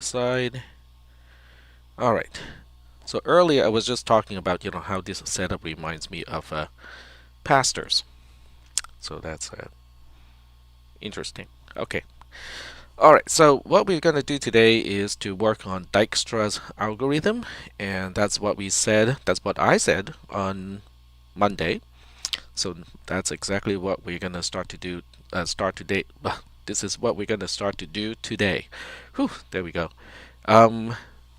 side. All right. So earlier I was just talking about how this setup reminds me of pastors. So that's interesting. Okay. All right. So what we're going to do today is to work on Dijkstra's algorithm, and that's what we said. That's what I said on Monday. So that's exactly what we're going to start to do. Start today. This is what we're going to start to do today. Whew, there we go.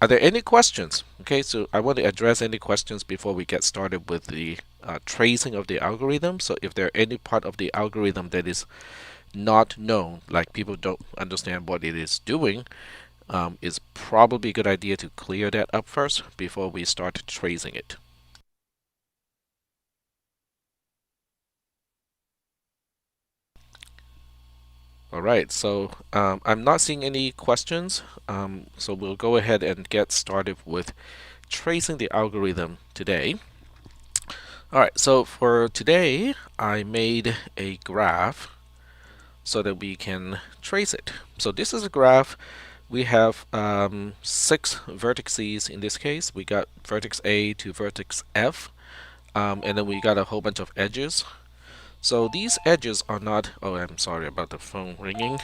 Are there any questions? Okay, so I want to address any questions before we get started with the tracing of the algorithm. So if there are any part of the algorithm that is not known, like people don't understand what it is doing, it's probably a good idea to clear that up first before we start tracing it. All right, so I'm not seeing any questions, so we'll go ahead and get started with tracing the algorithm today. All right, so for today, I made a graph so that we can trace it. So this is a graph. We have 6 vertices in this case. We got vertex A to vertex F, and then we got a whole bunch of edges. So these edges are not. Oh, I'm sorry about the phone ringing.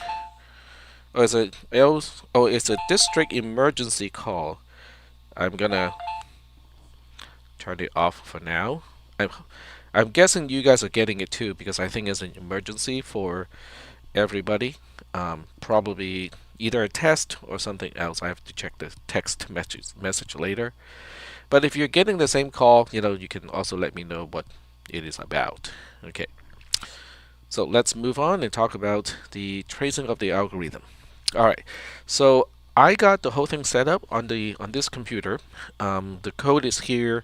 Oh, it's a district emergency call. I'm gonna turn it off for now. I'm, I'm guessing you guys are getting it too because I think it's an emergency for everybody. Probably either a test or something else. I have to check the text message later. But if you're getting the same call, you can also let me know what it is about. Okay. So let's move on and talk about the tracing of the algorithm. All right. So I got the whole thing set up on this computer. The code is here,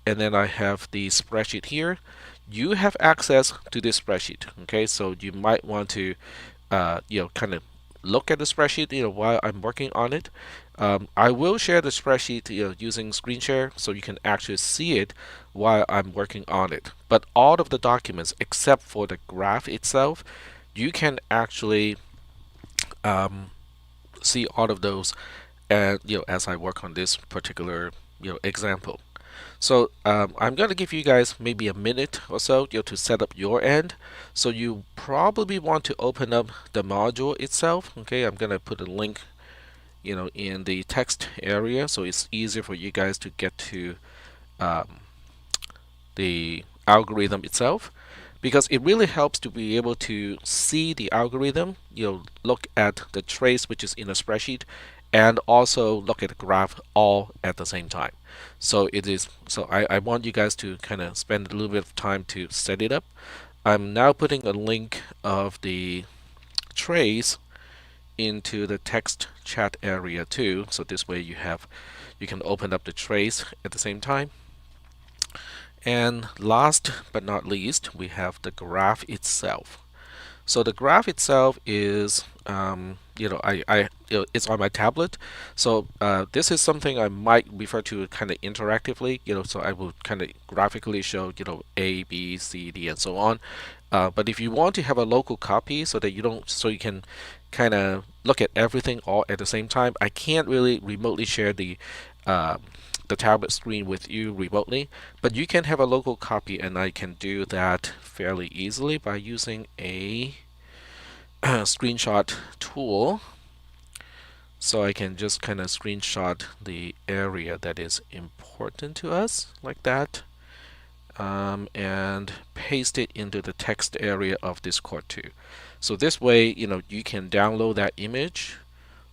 and then I have the spreadsheet here. You have access to this spreadsheet. Okay, so you might want to, kind of look at the spreadsheet, while I'm working on it. I will share the spreadsheet, using screen share, so you can actually see it while I'm working on it. But all of the documents, except for the graph itself, you can actually see all of those, and as I work on this particular example. So I'm going to give you guys maybe a minute or so to set up your end. So you probably want to open up the module itself. Okay, I'm going to put a link in the text area so it's easier for you guys to get to um, the algorithm itself, because it really helps to be able to see the algorithm, look at the trace which is in a spreadsheet, and also look at the graph all at the same time. So I want you guys to kind of spend a little bit of time to set it up. I'm now putting a link of the trace into the text chat area too, so this way you can open up the trace at the same time. And last but not least, we have the graph itself. So the graph itself is, it's on my tablet. So this is something I might refer to kind of interactively. So I will kind of graphically show, A, B, C, D, and so on. But if you want to have a local copy so that so you can kind of look at everything all at the same time, I can't really remotely share the tablet screen with you remotely, but you can have a local copy, and I can do that fairly easily by using a screenshot tool. So I can just kind of screenshot the area that is important to us like that, and paste it into the text area of Discord too. So this way, you can download that image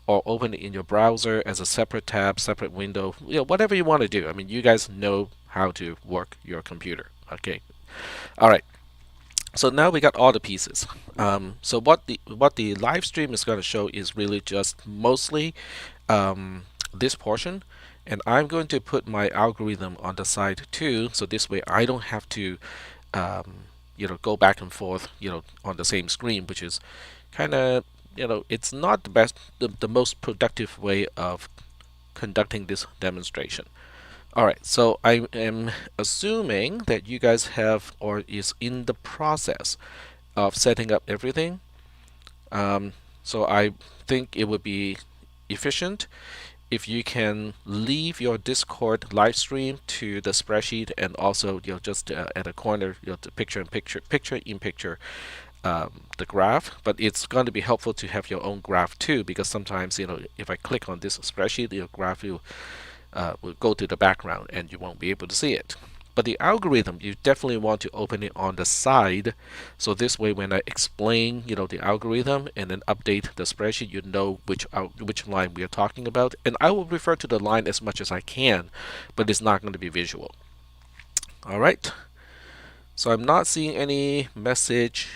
or open it in your browser as a separate tab, separate window, whatever you want to do. I mean, you guys know how to work your computer. Okay. All right. So now we got all the pieces. So what the live stream is going to show is really just mostly this portion, and I'm going to put my algorithm on the side too. So this way I don't have to go back and forth on the same screen, which is kind of it's not the most productive way of conducting this demonstration. All right, so I am assuming that you guys have or is in the process of setting up everything. So I think it would be efficient if you can leave your Discord live stream to the spreadsheet, and also just at a corner the picture the graph. But it's going to be helpful to have your own graph too, because sometimes if I click on this spreadsheet, your graph will go to the background and you won't be able to see it. But the algorithm, you definitely want to open it on the side, so this way when I explain the algorithm and then update the spreadsheet, you know which line we are talking about. And I will refer to the line as much as I can, but it's not going to be visual. Alright, so I'm not seeing any message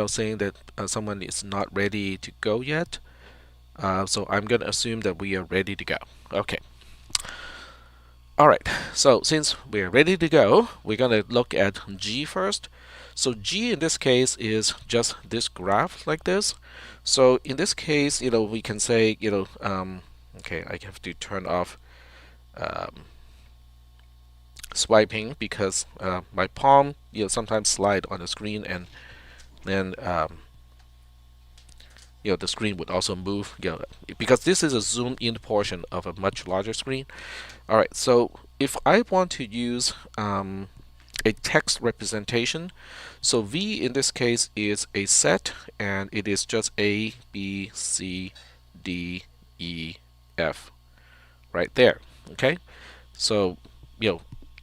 saying that someone is not ready to go yet. So I'm going to assume that we are ready to go. Okay. Alright, so since we're ready to go, we're going to look at G first. So G in this case is just this graph like this. So in this case, we can say, okay, I have to turn off swiping, because my palm sometimes slide on the screen, and then the screen would also move, because this is a zoom in portion of a much larger screen. Alright, so if I want to use a text representation, so V in this case is a set, and it is just A, B, C, D, E, F right there. Okay, so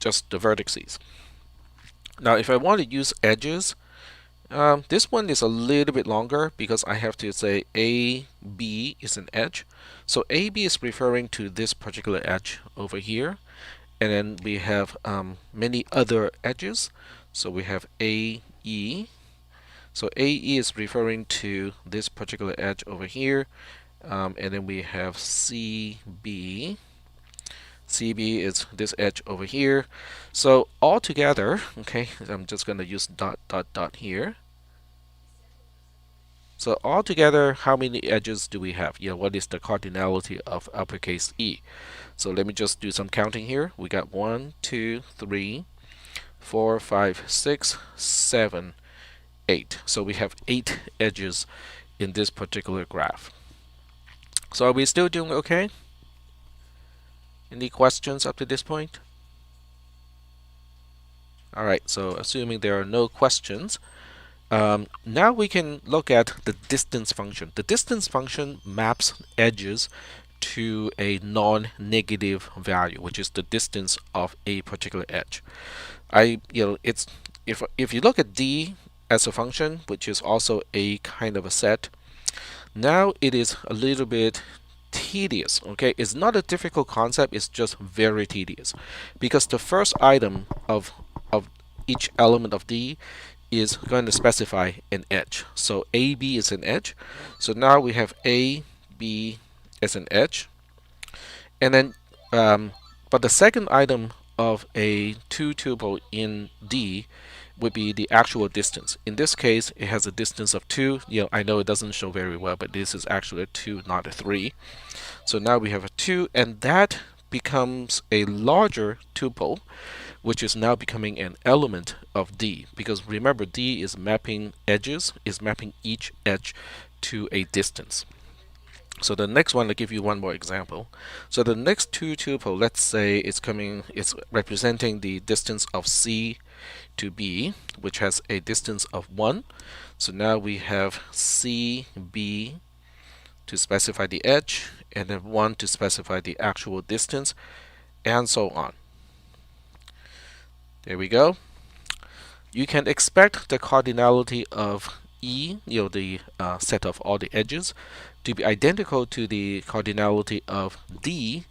just the vertices. Now if I want to use edges, this one is a little bit longer, because I have to say AB is an edge. So AB is referring to this particular edge over here, and then we have many other edges. So we have AE. So AE is referring to this particular edge over here, and then we have CB. CB is this edge over here. So all together, okay, I'm just going to use dot dot dot here. So all together, how many edges do we have? What is the cardinality of uppercase E? So let me just do some counting here. We got 1, 2, 3, 4, 5, 6, 7, 8. So we have 8 edges in this particular graph. So are we still doing okay? Any questions up to this point? Alright, so assuming there are no questions, now we can look at the distance function. The distance function maps edges to a non-negative value, which is the distance of a particular edge. It's if you look at D as a function, which is also a kind of a set, now it is a little bit tedious. Okay, it's not a difficult concept, it's just very tedious, because the first item of each element of D is going to specify an edge. So AB is an edge. So now we have AB as an edge, and then but the second item of a 2 tuple in D would be the actual distance. In this case, it has a distance of 2. I know it doesn't show very well, but this is actually a 2, not a 3. So now we have a 2, and that becomes a larger tuple, which is now becoming an element of D, because remember, D is mapping edges, is mapping each edge to a distance. So the next one, I'll give you one more example. So the next 2 tuple, let's say it's representing the distance of C to B, which has a distance of 1. So now we have CB to specify the edge, and then 1 to specify the actual distance, and so on. There we go. You can expect the cardinality of E, the set of all the edges, to be identical to the cardinality of D,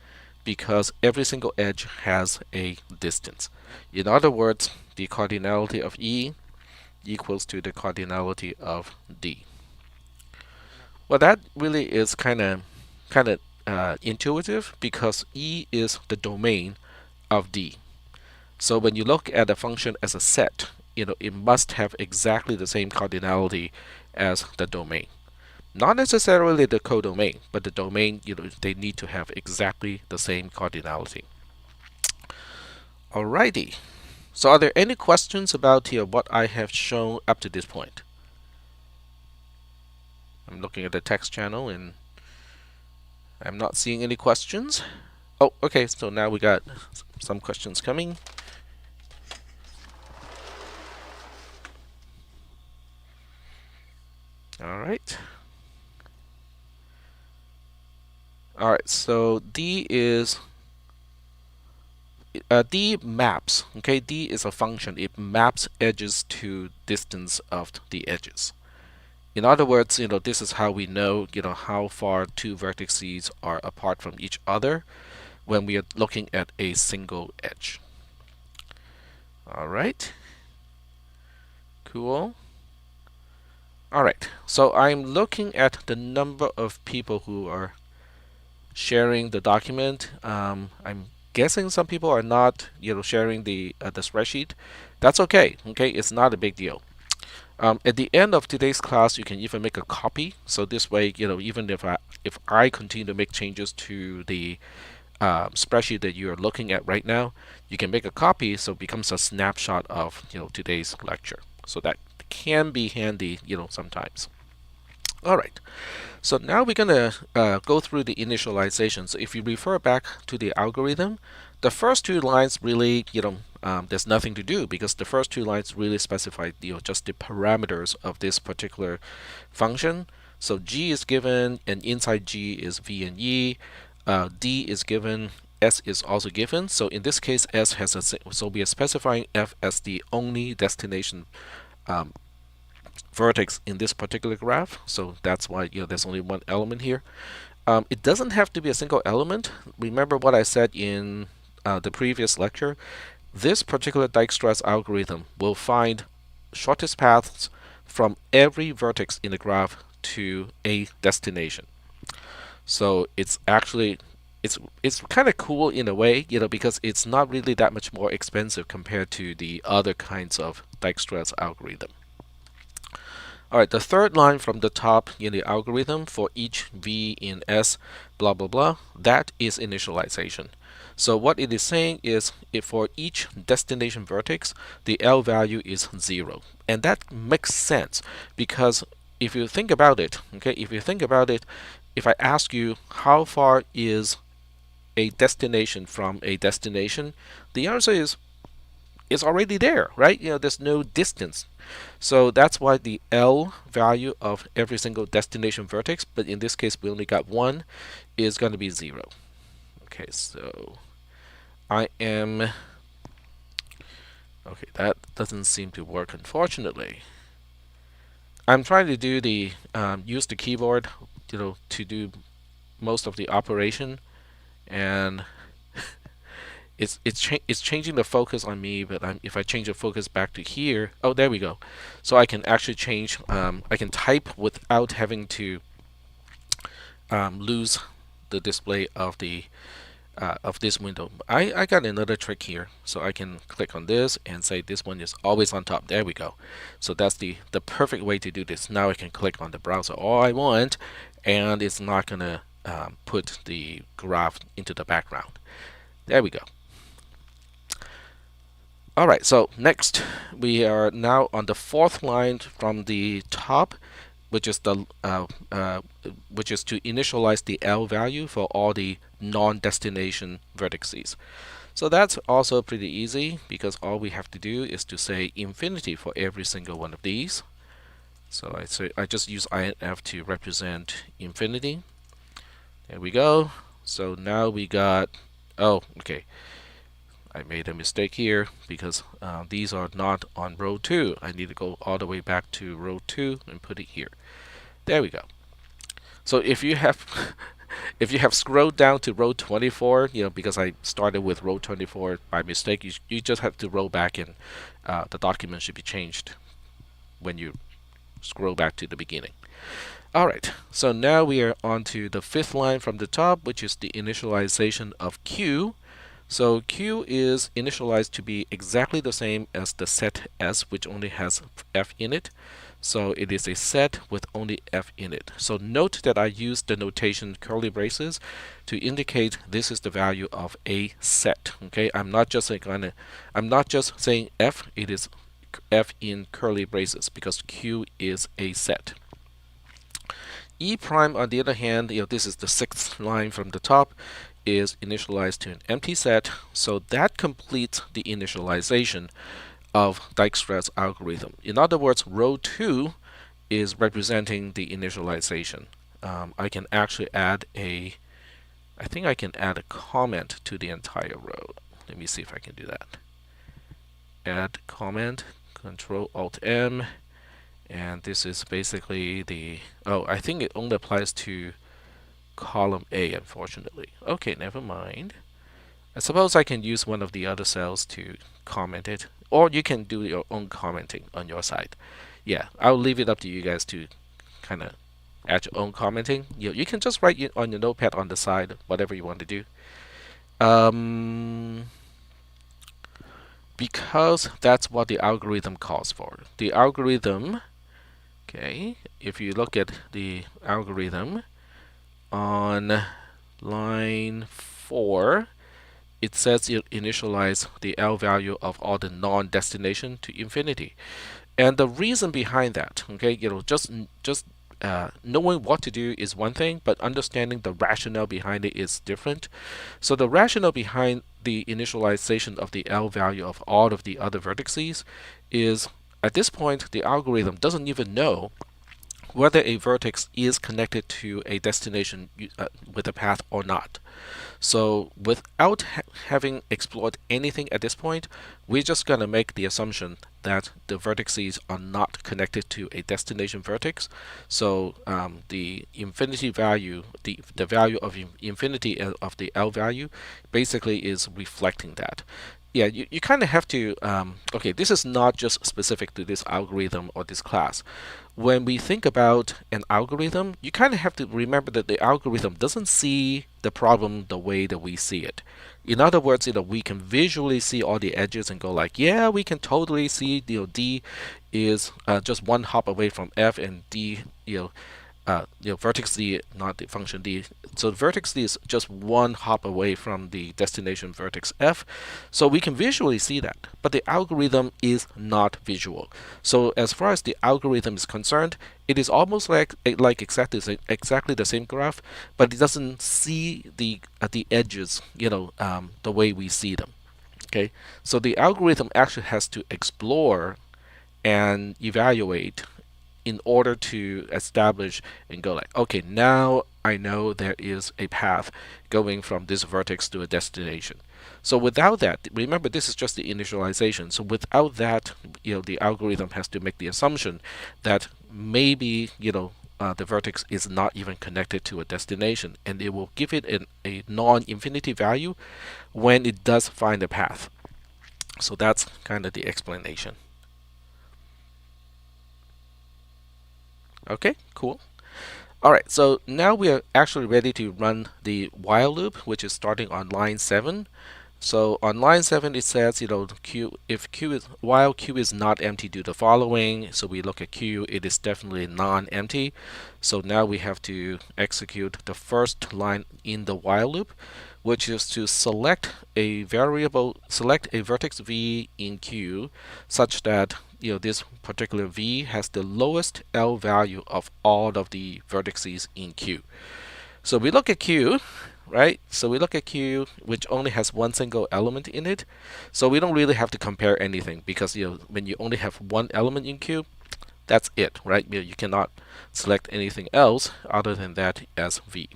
because every single edge has a distance. In other words, the cardinality of E equals to the cardinality of D. Well, that really is kind of intuitive, because E is the domain of D. So when you look at a function as a set, it must have exactly the same cardinality as the domain. Not necessarily the codomain, but the domain, they need to have exactly the same cardinality. Alrighty. So are there any questions about what I have shown up to this point? I'm looking at the text channel, and I'm not seeing any questions. Oh, okay, so now we got some questions coming. All right. All right, so D maps. Okay, D is a function. It maps edges to distance of the edges. In other words, this is how we know, how far two vertices are apart from each other when we are looking at a single edge. All right. Cool. All right. So I'm looking at the number of people who are sharing the document. I'm guessing some people are not, sharing the spreadsheet. That's okay. Okay, it's not a big deal. At the end of today's class, you can even make a copy. So this way, even if I continue to make changes to the spreadsheet that you are looking at right now, you can make a copy so it becomes a snapshot of today's lecture. So that can be handy, sometimes. All right. So now we're going to go through the initialization. So if you refer back to the algorithm, the first two lines really, there's nothing to do because the first two lines really specify, just the parameters of this particular function. So G is given, and inside G is V and E. D is given, S is also given. So in this case, S has so we are specifying F as the only destination vertex in this particular graph. So that's why there's only one element here. It doesn't have to be a single element. Remember what I said in the previous lecture. This particular Dijkstra's algorithm will find shortest paths from every vertex in the graph to a destination. So it's actually it's kind of cool in a way, because it's not really that much more expensive compared to the other kinds of Dijkstra's algorithm. All right, the third line from the top in the algorithm for each V in S, blah, blah, blah, that is initialization. So what it is saying is if for each destination vertex, the L value is 0. And that makes sense because if you think about it, okay, if I ask you how far is a destination from a destination, the answer is it's already there, right? There's no distance. So that's why the L value of every single destination vertex, but in this case we only got one, is going to be 0. Okay, so I am... Okay, that doesn't seem to work, unfortunately. I'm trying to do the use the keyboard, to do most of the operation, and it's changing the focus on me. But if I change the focus back to here, oh, there we go. So I can actually change. I can type without having to lose the display of the of this window. I got another trick here, so I can click on this and say this one is always on top. There we go. So that's the perfect way to do this. Now I can click on the browser all I want, and it's not gonna put the graph into the background. There we go. All right, so next we are now on the fourth line from the top, which is to initialize the L value for all the non-destination vertices. So that's also pretty easy because all we have to do is to say infinity for every single one of these. So I just use INF to represent infinity. There we go. So now we got, oh, okay. I made a mistake here because these are not on row 2. I need to go all the way back to row 2 and put it here. There we go. So if you have if you have scrolled down to row 24, because I started with row 24 by mistake, you just have to roll back, and the document should be changed when you scroll back to the beginning. All right, so now we are on to the fifth line from the top, which is the initialization of Q. So Q is initialized to be exactly the same as the set S, which only has F in it. So it is a set with only F in it. So note that I use the notation curly braces to indicate this is the value of a set. Okay, I'm not just saying F, it is F in curly braces because Q is a set. E prime, on the other hand, this is the sixth line from the top, is initialized to an empty set, so that completes the initialization of Dijkstra's algorithm. In other words, row 2 is representing the initialization. I can actually I think I can add a comment to the entire row. Let me see if I can do that. Add comment, Control Alt M, and this is basically I think it only applies to column A, unfortunately. Okay, never mind. I suppose I can use one of the other cells to comment it, or you can do your own commenting on your side. Yeah, I'll leave it up to you guys to kind of add your own commenting. You can just write it on your notepad on the side, whatever you want to do. Because that's what the algorithm calls for. The algorithm, okay, if you look at the algorithm on line 4, it says it initialize the L value of all the non-destination to infinity. And the reason behind that, okay, just knowing what to do is one thing, but understanding the rationale behind it is different. So the rationale behind the initialization of the L value of all of the other vertices is, at this point, the algorithm doesn't even know whether a vertex is connected to a destination with a path or not. So without having explored anything at this point, we're just going to make the assumption that the vertices are not connected to a destination vertex. So the infinity value, the value of infinity of the L value, basically is reflecting that. Yeah, you kind of have to, okay, this is not just specific to this algorithm or this class. When we think about an algorithm, you kind of have to remember that the algorithm doesn't see the problem the way that we see it. In other words, we can visually see all the edges and go like, yeah, we can totally see, D is just one hop away from F, and D, vertex D, not the function D. So vertex D is just one hop away from the destination vertex F. So we can visually see that, but the algorithm is not visual. So as far as the algorithm is concerned, it is almost like exactly the same graph, but it doesn't see the edges, the way we see them. Okay, so the algorithm actually has to explore and evaluate in order to establish and go like, okay, now I know there is a path going from this vertex to a destination. So without that, remember this is just the initialization. So without that, the algorithm has to make the assumption that maybe, the vertex is not even connected to a destination, and it will give it a non-infinity value when it does find a path. So that's kind of the explanation. Okay, cool. All right, so now we are actually ready to run the while loop, which is starting on line 7. So on line 7, it says, while Q is not empty, do the following. So we look at Q, it is definitely non-empty. So now we have to execute the first line in the while loop, which is to select a vertex V in Q such that this particular V has the lowest L value of all of the vertices in Q. So we look at Q, right? So we look at Q, which only has one single element in it. So we don't really have to compare anything because when you only have one element in Q, that's it, right? You cannot select anything else other than that as V.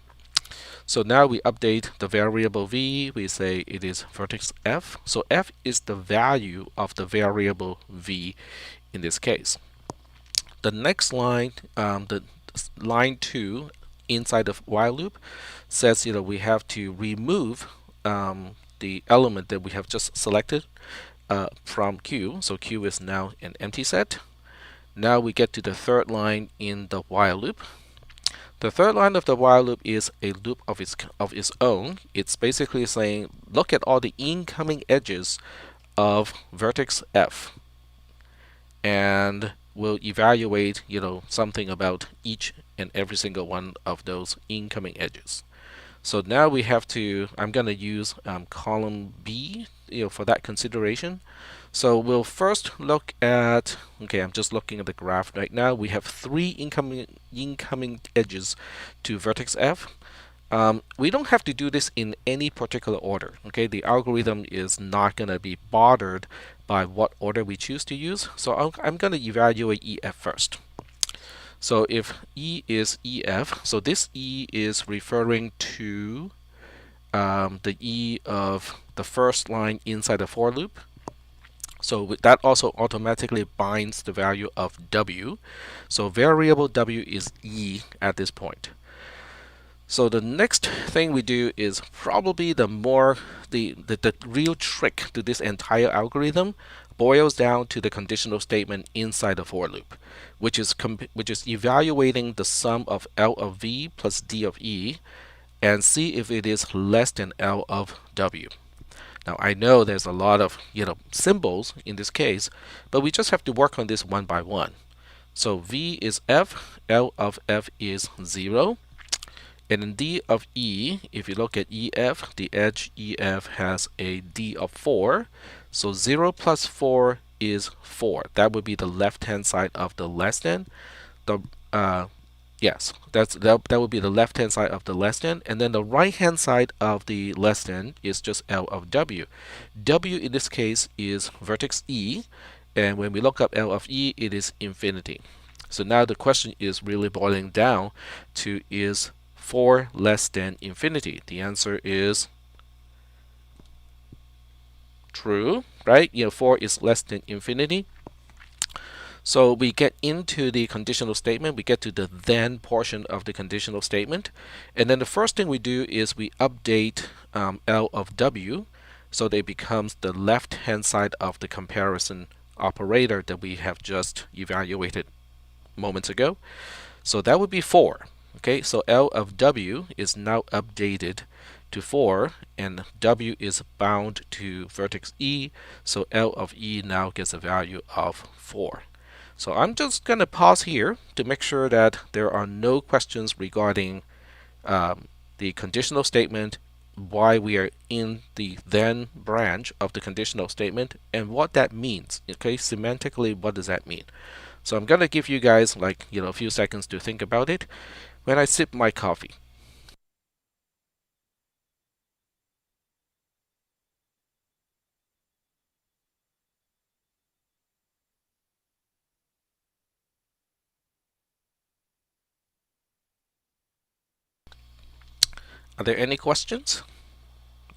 So now we update the variable V. We say it is vertex F. So F is the value of the variable V in this case. The next line, the line 2 inside the while loop says we have to remove the element that we have just selected from Q. So Q is now an empty set. Now we get to the third line in the while loop. The third line of the while loop is a loop of its own. It's basically saying, look at all the incoming edges of vertex F, and we'll evaluate, something about each and every single one of those incoming edges. So now we have to, I'm going to use column B for that consideration. So we'll first look at, okay, I'm just looking at the graph right now. We have three incoming edges to vertex F. We don't have to do this in any particular order. Okay, the algorithm is not going to be bothered by what order we choose to use. So I'm going to evaluate EF first. So if E is EF, so this E is referring to the E of the first line inside the for loop. So that also automatically binds the value of W. So variable W is E at this point. So the next thing we do is probably the real trick to this entire algorithm boils down to the conditional statement inside the for loop, which is evaluating the sum of L of V plus D of E and see if it is less than L of W. Now I know there's a lot of symbols in this case, but we just have to work on this one by one. So V is F, L of F is 0. And in D of E, if you look at EF, the edge EF has a D of 4. So 0 plus 4 is 4. That would be the left-hand side of the less than. Yes, that would be the left-hand side of the less than. And then the right-hand side of the less than is just L of W. W in this case is vertex E. And when we look up L of E, it is infinity. So now the question is really boiling down to is 4 less than infinity? The answer is true, right? 4 is less than infinity. So we get into the conditional statement. We get to the then portion of the conditional statement. And then the first thing we do is we update L of W so that it becomes the left-hand side of the comparison operator that we have just evaluated moments ago. So that would be 4. Okay, so L of W is now updated to 4, and W is bound to vertex E, so L of E now gets a value of 4. So I'm just going to pause here to make sure that there are no questions regarding the conditional statement, why we are in the then branch of the conditional statement, and what that means. Okay, semantically, what does that mean? So I'm going to give you guys a few seconds to think about it when I sip my coffee. Are there any questions?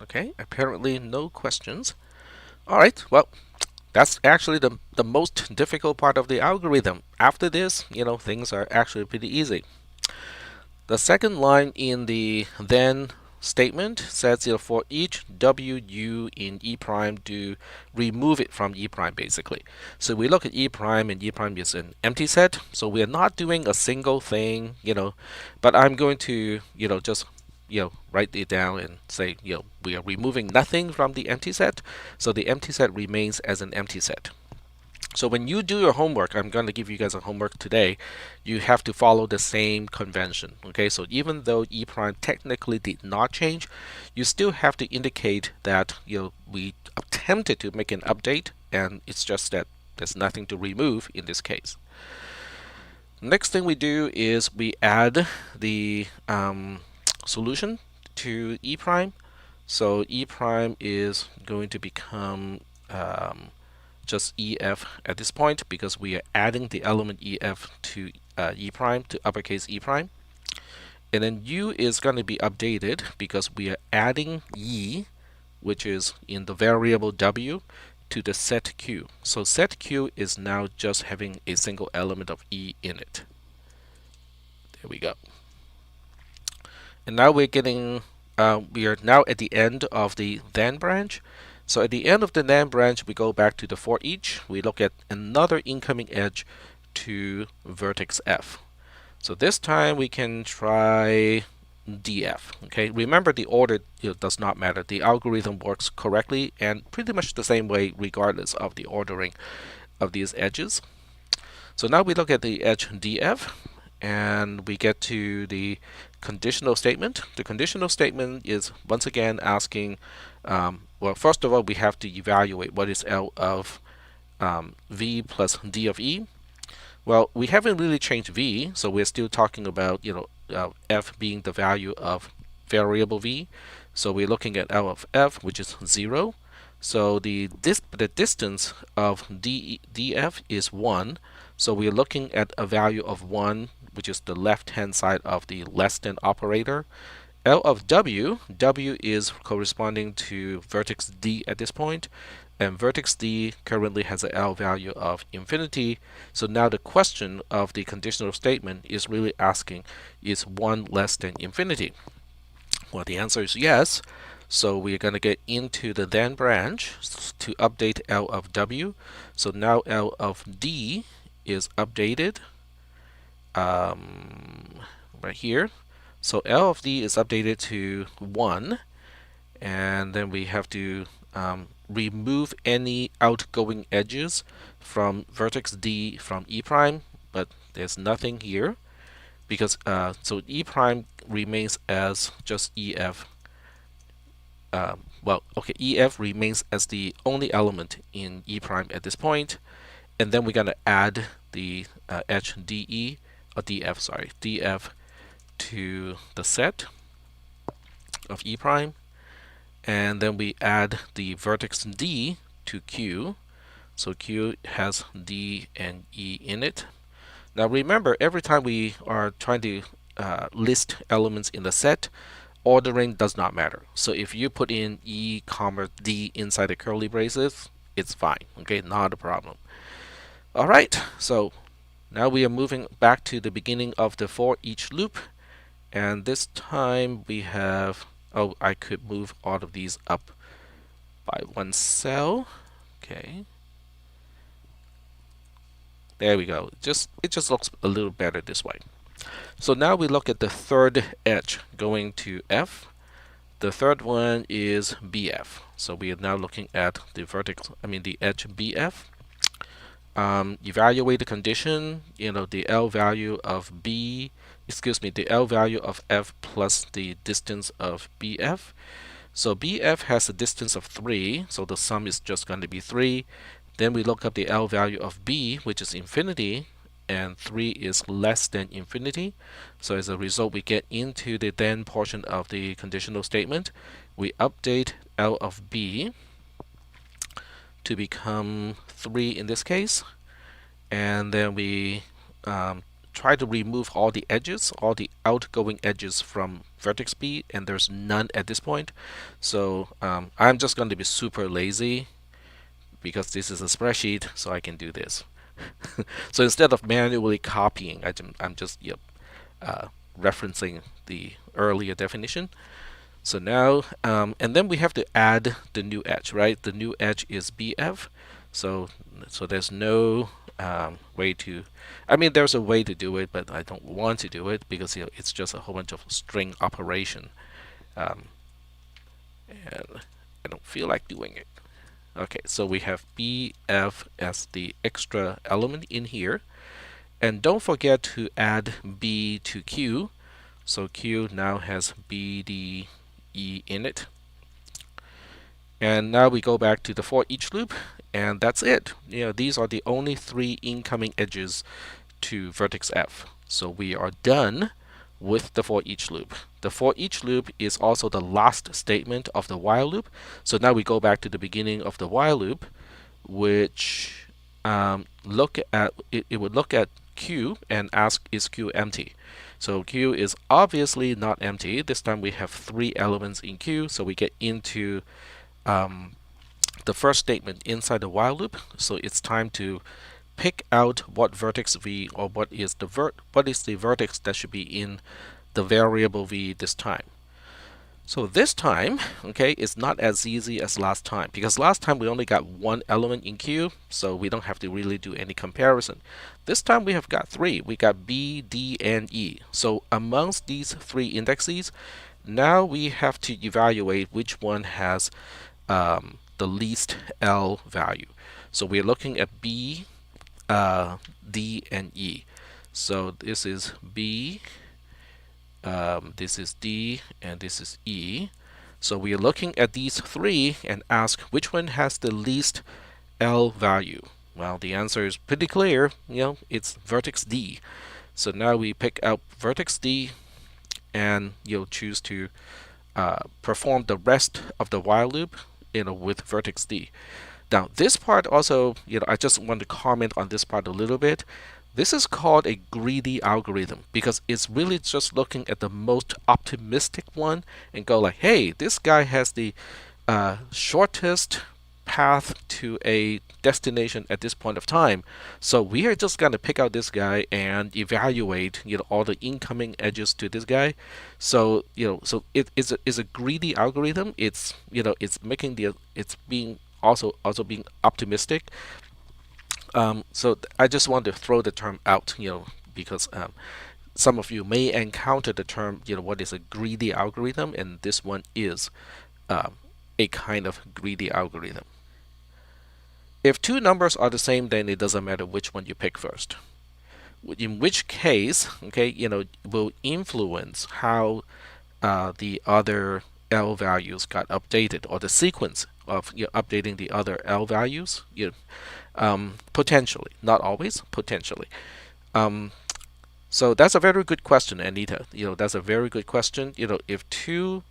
Okay, apparently no questions. All right, well, that's actually the most difficult part of the algorithm. After this, things are actually pretty easy. The second line in the then statement says for each WU in E prime to remove it from E prime basically. So we look at E prime and E prime is an empty set. So we're not doing a single thing, but I'm going to, just write it down and say, we are removing nothing from the empty set. So the empty set remains as an empty set. So when you do your homework, I'm going to give you guys a homework today, you have to follow the same convention. Okay, so even though E prime technically did not change, you still have to indicate that we attempted to make an update, and it's just that there's nothing to remove in this case. Next thing we do is we add the solution to E prime. So E prime is going to become just EF at this point because we are adding the element EF to E prime, to uppercase E prime. And then U is going to be updated because we are adding E, which is in the variable W, to the set Q. So set Q is now just having a single element of E in it. There we go. And now we're getting, we are now at the end of the then branch. So at the end of the then branch, we go back to the for each. We look at another incoming edge to vertex F. So this time we can try DF. Okay, remember the order does not matter. The algorithm works correctly and pretty much the same way regardless of the ordering of these edges. So now we look at the edge DF and we get to the conditional statement. The conditional statement is once again asking well, first of all, we have to evaluate what is L of V plus D of E. Well, we haven't really changed V, so we're still talking about, F being the value of variable V. So we're looking at L of F, which is 0. So the distance of df is 1. So we're looking at a value of 1, which is the left-hand side of the less than operator. L of W is corresponding to vertex D at this point, and vertex D currently has a L value of infinity. So now the question of the conditional statement is really asking, is 1 less than infinity? Well, the answer is yes. So we're going to get into the then branch to update L of W. So now L of D is updated right here. So L of D is updated to 1, and then we have to remove any outgoing edges from vertex D from E prime, but there's nothing here because so E prime remains as just EF. EF remains as the only element in E prime at this point, and then we're gonna add the edge DE or DF to the set of E prime, and then we add the vertex D to Q. So Q has D and E in it. Now remember, every time we are trying to list elements in the set, ordering does not matter. So if you put in E comma D inside the curly braces, it's fine. Okay, not a problem. All right, so now we are moving back to the beginning of the for each loop, and this time we have, oh, I could move all of these up by one cell. Okay, there we go. It just looks a little better this way. So now we look at the third edge going to F. The third one is BF. So we are now looking at the the edge BF. Evaluate the condition, the L value of the L value of F plus the distance of BF. So BF has a distance of 3, so the sum is just going to be 3. Then we look up the L value of B, which is infinity, and 3 is less than infinity. So as a result, we get into the then portion of the conditional statement. We update L of B to become 3 in this case, and then we try to remove all the edges, all the outgoing edges from vertex B, and there's none at this point. So I'm just going to be super lazy because this is a spreadsheet, so I can do this. So instead of manually copying, I'm just referencing the earlier definition. So now, and then we have to add the new edge, right? The new edge is BF. So there's no way to, there's a way to do it, but I don't want to do it because it's just a whole bunch of string operation, and I don't feel like doing it. Okay, so we have BF as the extra element in here, and don't forget to add B to Q. So Q now has BDE in it. And now we go back to the for each loop, and that's it. These are the only 3 incoming edges to vertex F. So we are done with the for each loop. The for each loop is also the last statement of the while loop. So now we go back to the beginning of the while loop, which it would look at Q and ask, is Q empty? So Q is obviously not empty. This time we have 3 elements in Q, so we get into the first statement inside the while loop. So it's time to pick out what vertex V, or what is the vertex that should be in the variable V this time. So this time, okay, it's not as easy as last time, because last time we only got 1 element in Q, so we don't have to really do any comparison. This time we have got 3. We got B, D, and E. So amongst these 3 indexes, now we have to evaluate which one has the least L value. So we're looking at B, D, and E. So this is B, this is D, and this is E. So we are looking at these three and ask which one has the least L value. Well, the answer is pretty clear. It's vertex D. So now we pick out vertex D, and you'll choose to perform the rest of the while loop, with vertex D. Now, this part also, I just want to comment on this part a little bit. This is called a greedy algorithm because it's really just looking at the most optimistic one and go like, hey, this guy has the shortest path to a destination at this point of time. So we are just going to pick out this guy and evaluate, all the incoming edges to this guy. So, so it is a greedy algorithm. It's, it's being also being optimistic. So I just want to throw the term out, because some of you may encounter the term, what is a greedy algorithm, and this one is a kind of greedy algorithm. If two numbers are the same, then it doesn't matter which one you pick first. In which case, okay, will influence how the other L values got updated, or the sequence of updating the other L values. Potentially, not always, potentially. So that's a very good question, Anita. That's a very good question. If two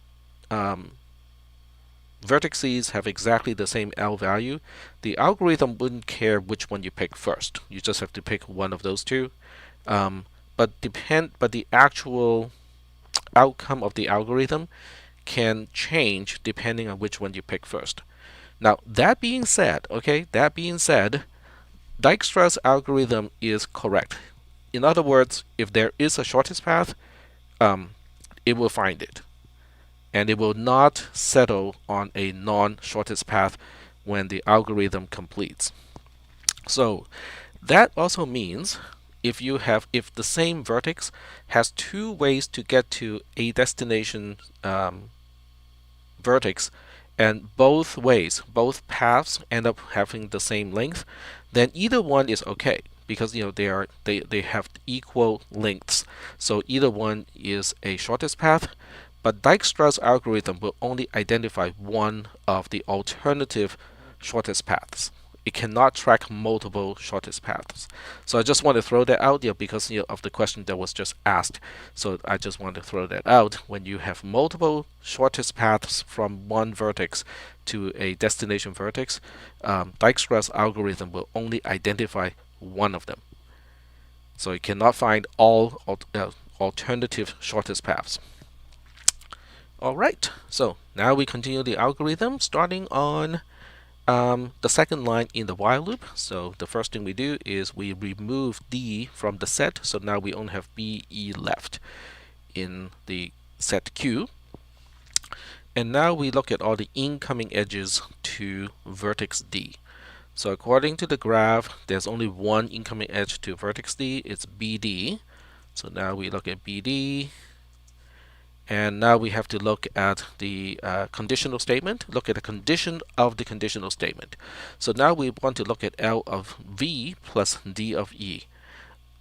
vertices have exactly the same L value, the algorithm wouldn't care which one you pick first. You just have to pick one of those two. But the actual outcome of the algorithm can change depending on which one you pick first. Now, that being said, Dijkstra's algorithm is correct. In other words, if there is a shortest path, it will find it. And it will not settle on a non-shortest path when the algorithm completes. So that also means if the same vertex has two ways to get to a destination vertex, and both both paths end up having the same length, then either one is okay because they have equal lengths. So either one is a shortest path, but Dijkstra's algorithm will only identify one of the alternative shortest paths. It cannot track multiple shortest paths. So I just want to throw that out because of the question that was just asked. So I just want to throw that out. When you have multiple shortest paths from one vertex to a destination vertex, Dijkstra's algorithm will only identify one of them. So it cannot find all alternative shortest paths. Alright, so now we continue the algorithm starting on the second line in the while loop. So the first thing we do is we remove D from the set. So now we only have B, E left in the set Q. And now we look at all the incoming edges to vertex D. So according to the graph, there's only one incoming edge to vertex D. It's BD. So now we look at BD. And now we have to look at the conditional statement, look at the condition of the conditional statement. So now we want to look at L of V plus D of E.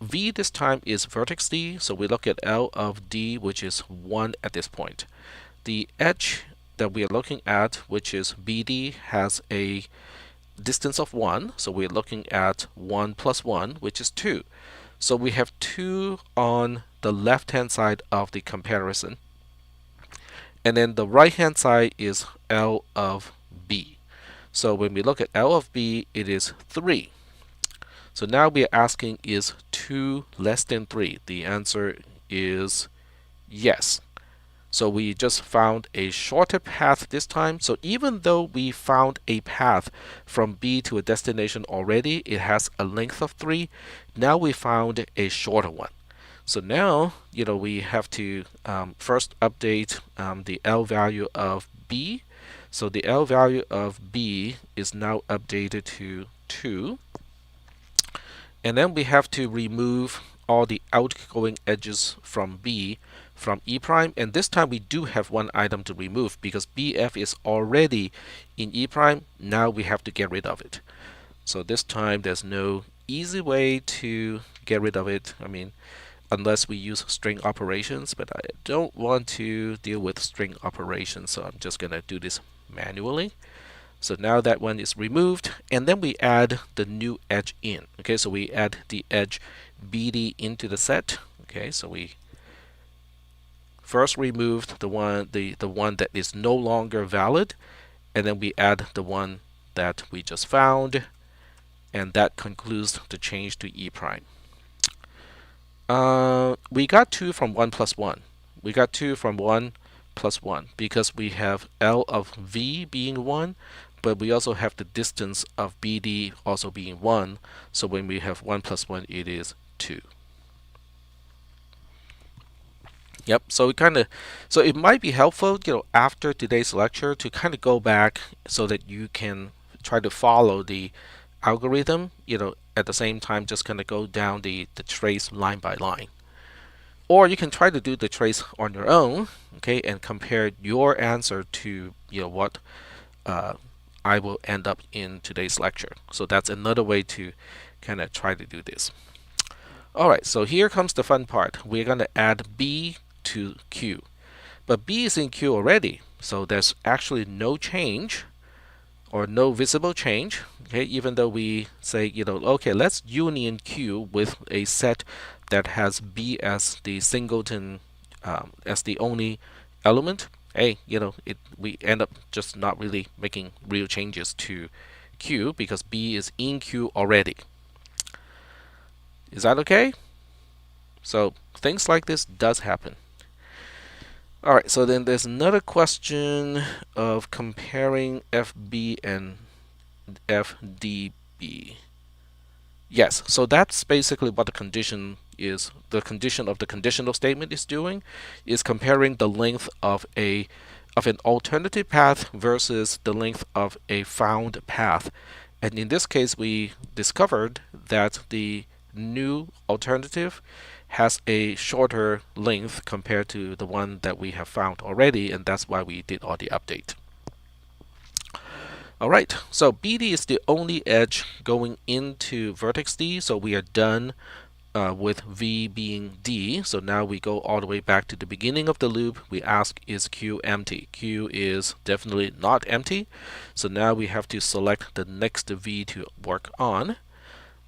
V this time is vertex D, so we look at L of D, which is 1 at this point. The edge that we are looking at, which is BD, has a distance of 1, so we're looking at 1 plus 1, which is 2. So we have 2 on the left-hand side of the comparison. And then the right-hand side is L of B. So when we look at L of B, it is 3. So now we are asking, is 2 less than 3? The answer is yes. So we just found a shorter path this time. So even though we found a path from B to a destination already, it has a length of 3. Now we found a shorter one. So now, we have to first update the L value of B. So the L value of B is now updated to 2. And then we have to remove all the outgoing edges from B from E prime. And this time we do have one item to remove because BF is already in E prime. Now we have to get rid of it. So this time there's no easy way to get rid of it. I mean, unless we use string operations, but I don't want to deal with string operations, so I'm just going to do this manually. So now that one is removed, and then we add the new edge in. Okay, so we add the edge BD into the set. Okay, so we first removed the one that is no longer valid, and then we add the one that we just found, and that concludes the change to E prime. We got 2 from 1 plus 1. We got 2 from 1 plus 1 because we have L of V being 1, but we also have the distance of BD also being 1. So when we have 1 plus 1, it is 2. Yep, so it might be helpful, after today's lecture to kind of go back so that you can try to follow the algorithm, at the same time just kind of go down the trace line by line. Or you can try to do the trace on your own, okay, and compare your answer to what I will end up in today's lecture. So that's another way to kind of try to do this. Alright, so here comes the fun part. We're going to add B to Q. But B is in Q already, so there's actually no change or no visible change. Okay, even though we say, okay, let's union Q with a set that has B as the singleton, as the only element. Hey, we end up just not really making real changes to Q because B is in Q already. Is that okay? So things like this does happen. Alright, so then there's another question of comparing FB and FDB. Yes, so that's basically what the condition is. The condition of the conditional statement is doing is comparing the length of an alternative path versus the length of a found path. And in this case, we discovered that the new alternative has a shorter length compared to the one that we have found already, and that's why we did all the update. Alright, so BD is the only edge going into vertex D, so we are done with V being D. So now we go all the way back to the beginning of the loop. We ask, is Q empty? Q is definitely not empty, so now we have to select the next V to work on.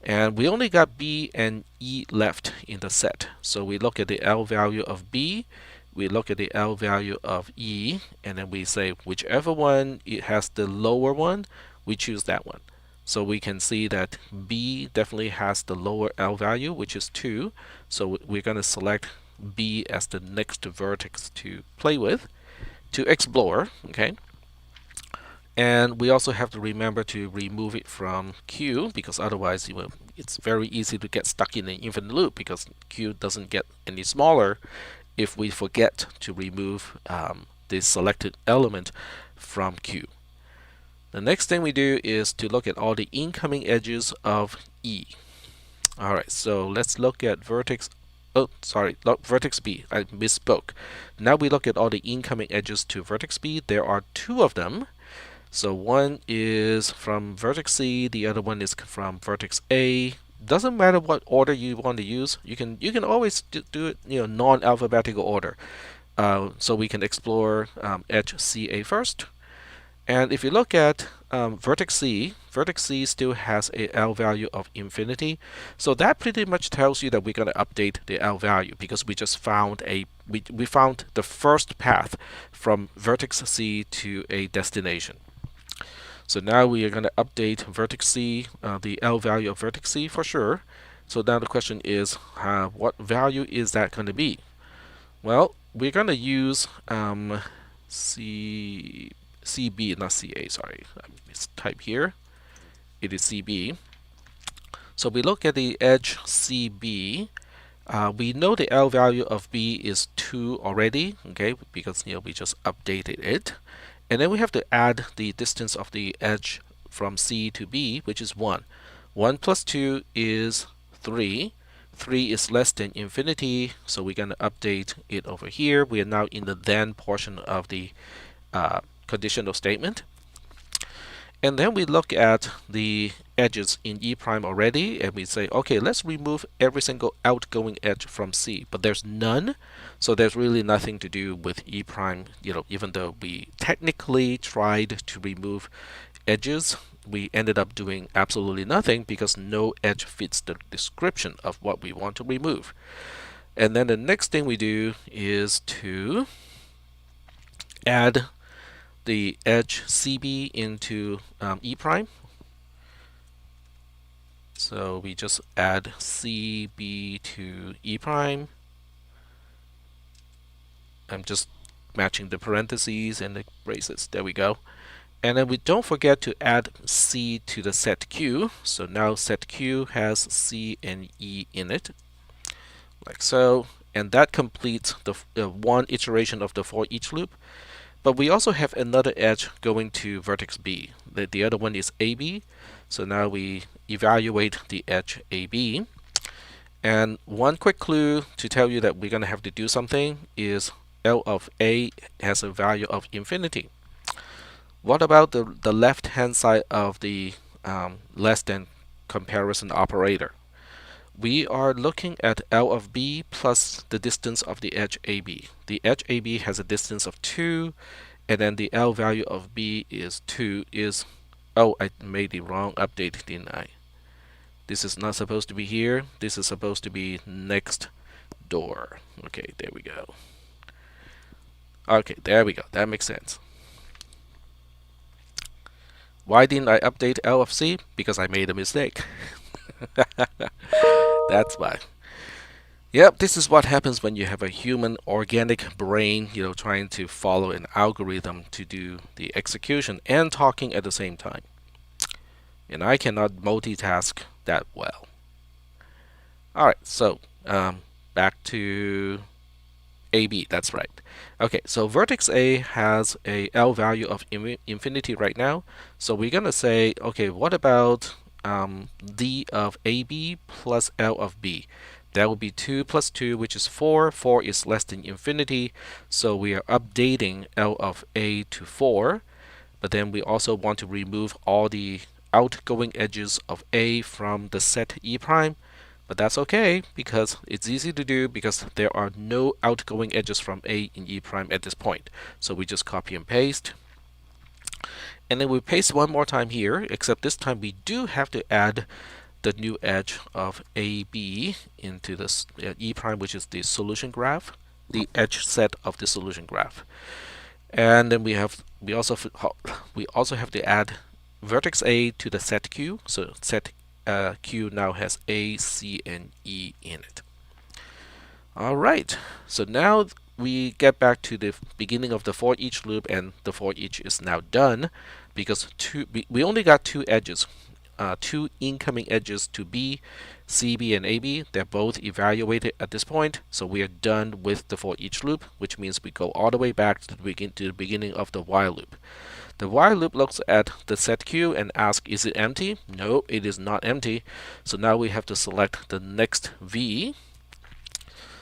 And we only got B and E left in the set. So we look at the L value of B, we look at the L value of E, and then we say whichever one it has the lower one, we choose that one. So we can see that B definitely has the lower L value, which is 2. So we're going to select B as the next vertex to play with, to explore, okay? And we also have to remember to remove it from Q, because otherwise it's very easy to get stuck in an infinite loop, because Q doesn't get any smaller if we forget to remove the selected element from Q. The next thing we do is to look at all the incoming edges of E. Alright, so let's look at vertex vertex B. I misspoke. Now we look at all the incoming edges to vertex B. There are 2 of them. So one is from vertex C, the other one is from vertex A. Doesn't matter what order you want to use. You can always do it non-alphabetical order. So we can explore edge CA first. And if you look at vertex C still has a L value of infinity. So that pretty much tells you that we're going to update the L value, because we just found we found the first path from vertex C to a destination. So now we are going to update vertex C, the L value of vertex C for sure. So now the question is, what value is that going to be? Well, we're going to use CB, not CA, sorry. I mistyped here. It is CB. So we look at the edge CB. We know the L value of B is 2 already, okay, because we just updated it. And then we have to add the distance of the edge from C to B, which is 1. 1 plus 2 is 3. 3 is less than infinity, so we're going to update it over here. We are now in the then portion of the conditional statement. And then we look at the edges in E prime already, and we say, okay, let's remove every single outgoing edge from C, but there's none, so there's really nothing to do with E prime, even though we technically tried to remove edges, we ended up doing absolutely nothing because no edge fits the description of what we want to remove. And then the next thing we do is to add the edge CB into E prime. So we just add CB to E prime. I'm just matching the parentheses and the braces. There we go. And then we don't forget to add C to the set Q. So now set Q has C and E in it, like so. And that completes the one iteration of the for each loop. But we also have another edge going to vertex B. The other one is AB. So now we evaluate the edge AB. And one quick clue to tell you that we're going to have to do something is L of A has a value of infinity. What about the left-hand side of the less than comparison operator? We are looking at L of B plus the distance of the edge AB. The edge AB has a distance of 2, and then the L value of B is 2 is... Oh, I made the wrong update, didn't I? This is not supposed to be here. This is supposed to be next door. Okay, there we go. Okay, there we go. That makes sense. Why didn't I update L of C? Because I made a mistake. That's why. Yep, this is what happens when you have a human organic brain, trying to follow an algorithm to do the execution and talking at the same time. And I cannot multitask that well. Alright, so back to AB, that's right. Okay, so vertex A has a L value of infinity right now. So we're going to say, okay, what about D of AB plus L of B? That will be 2 plus 2, which is 4. 4 is less than infinity, so we are updating L of A to 4. But then we also want to remove all the outgoing edges of A from the set E prime. But that's okay, because it's easy to do because there are no outgoing edges from A in E prime at this point. So we just copy and paste. And then we paste one more time here, except this time we do have to add the new edge of AB into this E prime, which is the solution graph, the edge set of the solution graph. And then we also have to add vertex A to the set Q. So set Q now has A, C, and E in it. All right, so now we get back to the beginning of the for each loop, and the for each is now done because we only got 2 edges, 2 incoming edges to B, CB, and AB. They're both evaluated at this point, so we are done with the for each loop, which means we go all the way back to the beginning of the while loop. The while loop looks at the set Q and asks, is it empty? No, it is not empty. So now we have to select the next V.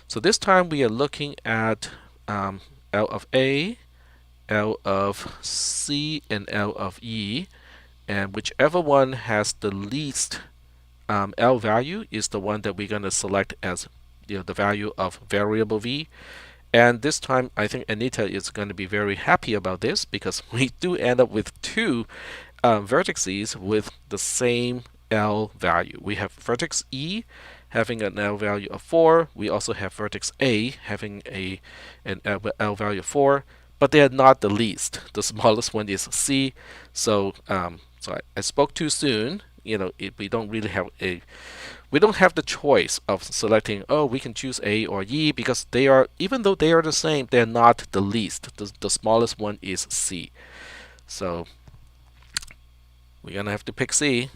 So this time we are looking at L of A, L of C, and L of E. And whichever one has the least L value is the one that we're going to select as the value of variable V. And this time, I think Anita is going to be very happy about this because we do end up with 2 vertices with the same L value. We have vertex E having an L value of 4. We also have vertex A having an L value of 4, but they are not the least. The smallest one is C. So, I spoke too soon. We don't really have the choice of selecting, oh, we can choose A or E, because they are, even though they are the same, they're not the least. The smallest one is C. So we're gonna have to pick C.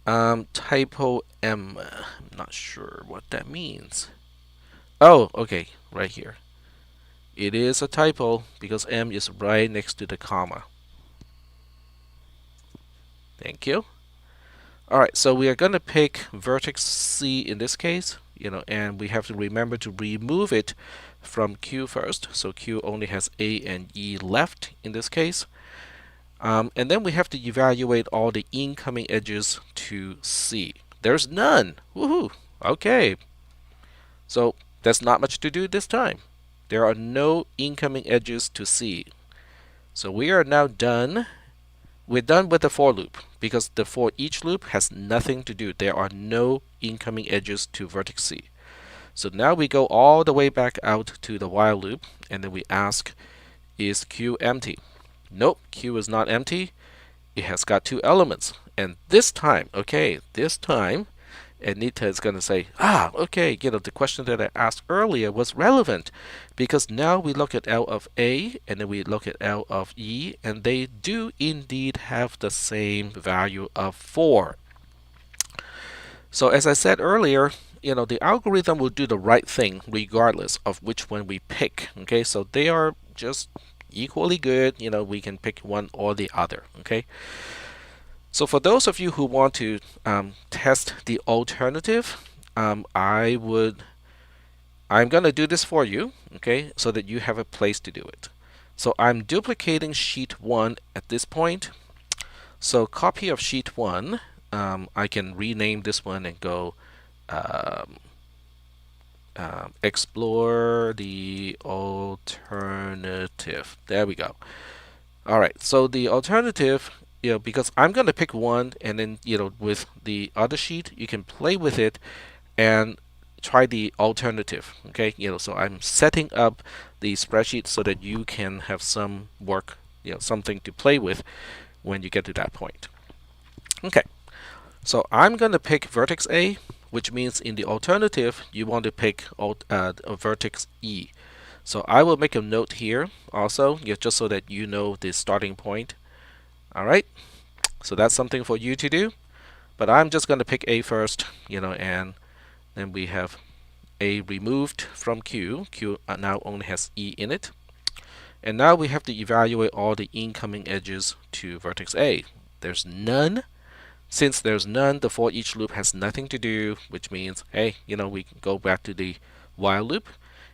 Typo M. I'm not sure what that means. Oh, okay, right here. It is a typo because M is right next to the comma. Thank you. Alright, so we are going to pick vertex C in this case, and we have to remember to remove it from Q first. So Q only has A and E left in this case. And then we have to evaluate all the incoming edges to C. There's none. Woohoo! Okay. So there's not much to do this time. There are no incoming edges to C. So we are now done. We're done with the for loop because the for each loop has nothing to do. There are no incoming edges to vertex C. So now we go all the way back out to the while loop and then we ask, is Q empty? Nope, Q is not empty. It has got two elements. And this time, this time, Anita is going to say, okay, the question that I asked earlier was relevant because now we look at L of A and then we look at L of E and they do indeed have the same value of 4. So as I said earlier, the algorithm will do the right thing regardless of which one we pick. Okay, so they are just equally good. We can pick one or the other. Okay. So for those of you who want to test the alternative, I'm going to do this for you, okay, so that you have a place to do it. So I'm duplicating sheet 1 at this point. So copy of sheet 1, I can rename this one and go explore the alternative. There we go. All right, so the alternative, because I'm going to pick one and then, with the other sheet, you can play with it and try the alternative. Okay, so I'm setting up the spreadsheet so that you can have some work, something to play with when you get to that point. Okay, so I'm going to pick vertex A, which means in the alternative, you want to pick a vertex E. So I will make a note here also, just so that you know the starting point. All right, so that's something for you to do. But I'm just going to pick A first, and then we have A removed from Q. Q now only has E in it. And now we have to evaluate all the incoming edges to vertex A. There's none. Since there's none, the for each loop has nothing to do, which means, hey, we can go back to the while loop.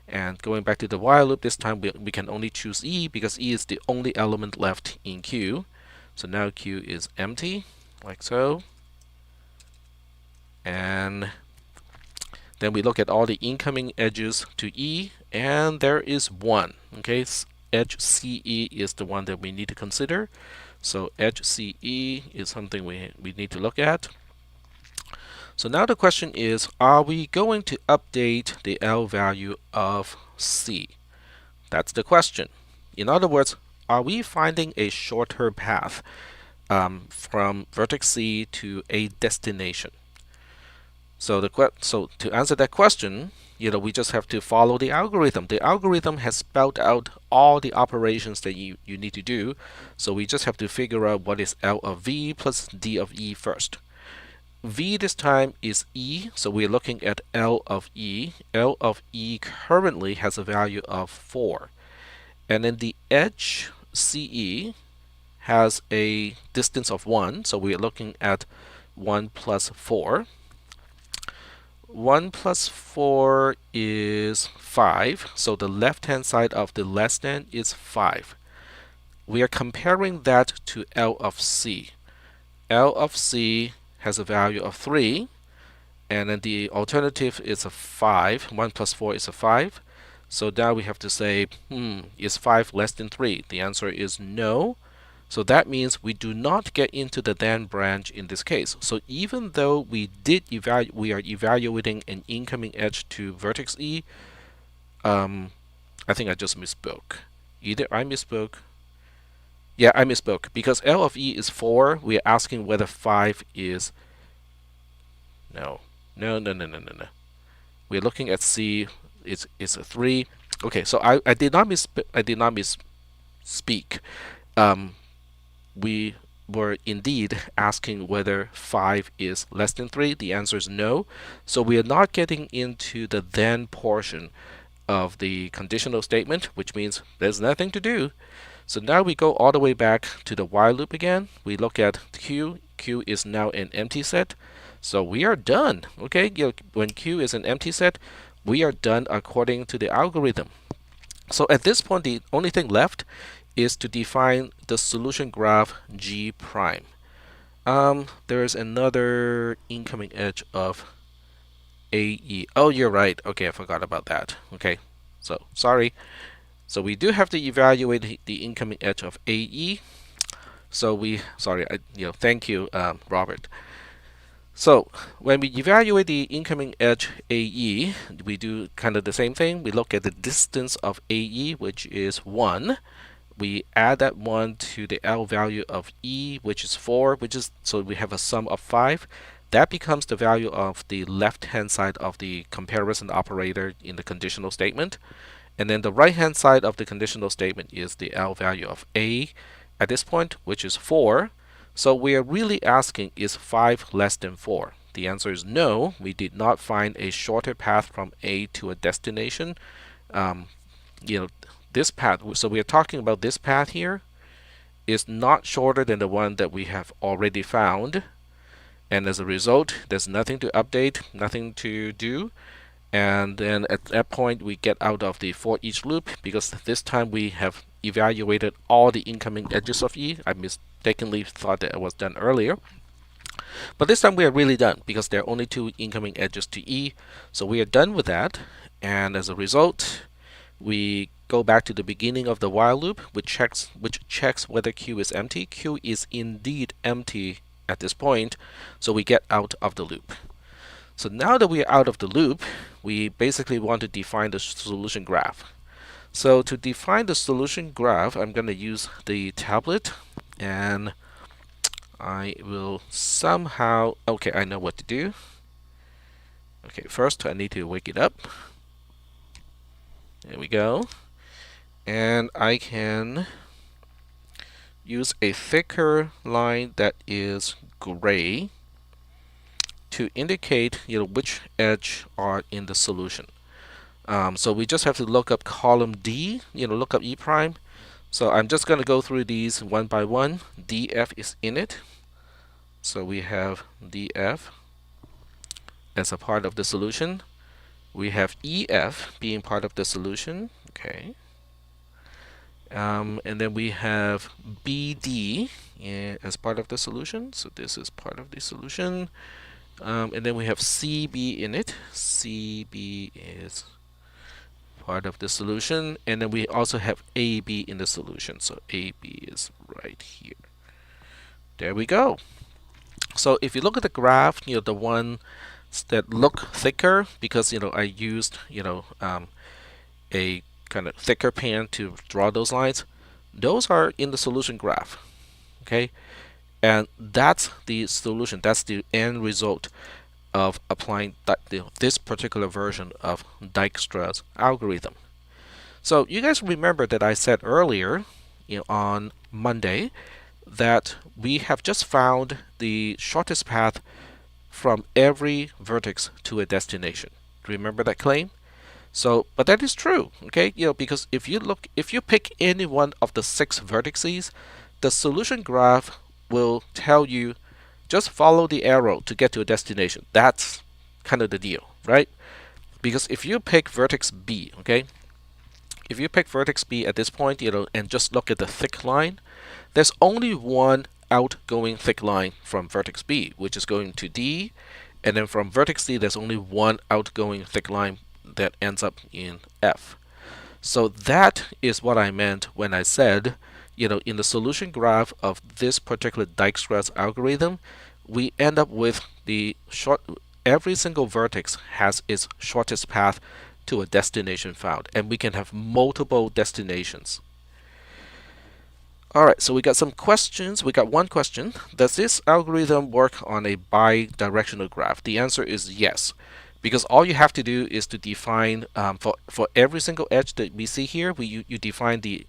And going back to the while loop, this time we can only choose E because E is the only element left in Q. So now Q is empty, like so. And then we look at all the incoming edges to E, and there is one. Okay, edge CE is the one that we need to consider. So edge CE is something we need to look at. So now the question is, are we going to update the L value of C? That's the question. In other words, are we finding a shorter path from vertex C to a destination? So to answer that question, we just have to follow the algorithm. The algorithm has spelled out all the operations that you need to do. So we just have to figure out what is L of V plus D of E first. V this time is E, so we're looking at L of E. L of E currently has a value of 4. And then the edge CE has a distance of 1, so we're looking at 1 plus 4. 1 plus 4 is 5, so the left-hand side of the less than is 5. We are comparing that to L of C. L of C has a value of 3, and then the alternative is a 5. 1 plus 4 is a 5. So now we have to say, is 5 less than 3? The answer is no. So that means we do not get into the then branch in this case. So even though we are evaluating an incoming edge to vertex E, I think I just misspoke. Either I misspoke. Yeah, I misspoke. Because L of E is 4, we are asking whether 5 is... No. We're looking at C. It's a 3. Okay, so I did not misspeak. We were indeed asking whether 5 is less than 3. The answer is no. So we are not getting into the then portion of the conditional statement, which means there's nothing to do. So now we go all the way back to the while loop again. We look at Q. Q is now an empty set. So we are done. Okay, when Q is an empty set, we are done according to the algorithm. So at this point, the only thing left is to define the solution graph G prime. There is another incoming edge of AE. Oh, you're right. Okay, I forgot about that. Okay, so sorry. So we do have to evaluate the incoming edge of AE. So thank you, Robert. So when we evaluate the incoming edge AE, we do kind of the same thing. We look at the distance of AE, which is 1. We add that 1 to the L value of E, which is 4, so we have a sum of 5. That becomes the value of the left-hand side of the comparison operator in the conditional statement. And then the right-hand side of the conditional statement is the L value of A at this point, which is 4. So we are really asking, is 5 less than 4? The answer is no. We did not find a shorter path from A to a destination. You know, this path, so we are talking about this path here, is not shorter than the one that we have already found. And as a result, there's nothing to update, nothing to do. And then at that point, we get out of the for each loop, because this time we have evaluated all the incoming edges of E. I mistakenly thought that it was done earlier. But this time we are really done, because there are only 2 incoming edges to E. So we are done with that. And as a result, we go back to the beginning of the while loop, which checks whether Q is empty. Q is indeed empty at this point, so we get out of the loop. So now that we are out of the loop, we basically want to define the solution graph. So to define the solution graph, I'm going to use the tablet, and I will somehow, okay, I know what to do. Okay, first I need to wake it up. There we go. And I can use a thicker line that is gray to indicate which edge are in the solution. So we just have to look up column D, look up E prime. So I'm just going to go through these one by one. DF is in it. So we have DF as a part of the solution. We have EF being part of the solution. Okay. And then we have BD as part of the solution. So this is part of the solution. And then we have CB in it. CB is part of the solution. And then we also have AB in the solution. So AB is right here. There we go. So if you look at the graph, the ones that look thicker, because I used a kind of thicker pen to draw those lines, those are in the solution graph. Okay, and that's the solution. That's the end result of applying this particular version of Dijkstra's algorithm. So you guys remember that I said earlier, on Monday, that we have just found the shortest path from every vertex to a destination. Do you remember that claim? So, but that is true, okay? Because if you pick any one of the 6 vertices, the solution graph will tell you just follow the arrow to get to a destination. That's kind of the deal, right? Because if you pick vertex B, okay? If you pick vertex B at this point, and just look at the thick line, there's only one outgoing thick line from vertex B, which is going to D, and then from vertex D, there's only one outgoing thick line that ends up in F. So that is what I meant when I said, in the solution graph of this particular Dijkstra's algorithm, we end up with every single vertex has its shortest path to a destination found, and we can have multiple destinations. Alright, so we got some questions. We got one question. Does this algorithm work on a bidirectional graph? The answer is yes, because all you have to do is to define for every single edge that we see here, you define the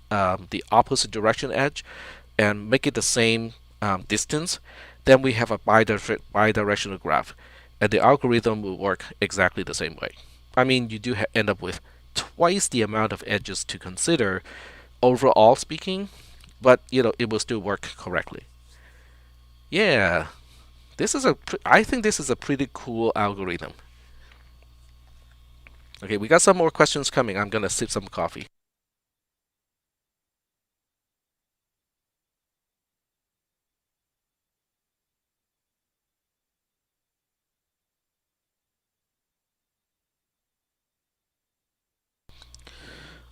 opposite direction edge and make it the same distance. Then we have a bidirectional graph, and the algorithm will work exactly the same way. I mean, you do end up with twice the amount of edges to consider, overall speaking, but it will still work correctly. Yeah, I think this is a pretty cool algorithm. Okay, we got some more questions coming. I'm gonna sip some coffee.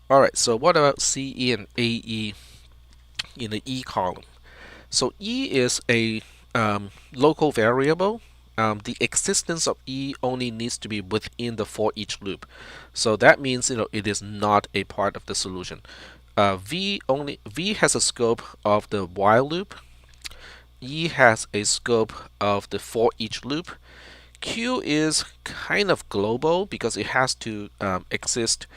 All right, so what about CE and AE in the E column? So E is a local variable. The existence of E only needs to be within the for each loop. So that means it is not a part of the solution. V has a scope of the while loop. E has a scope of the for each loop. Q is kind of global because it has to exist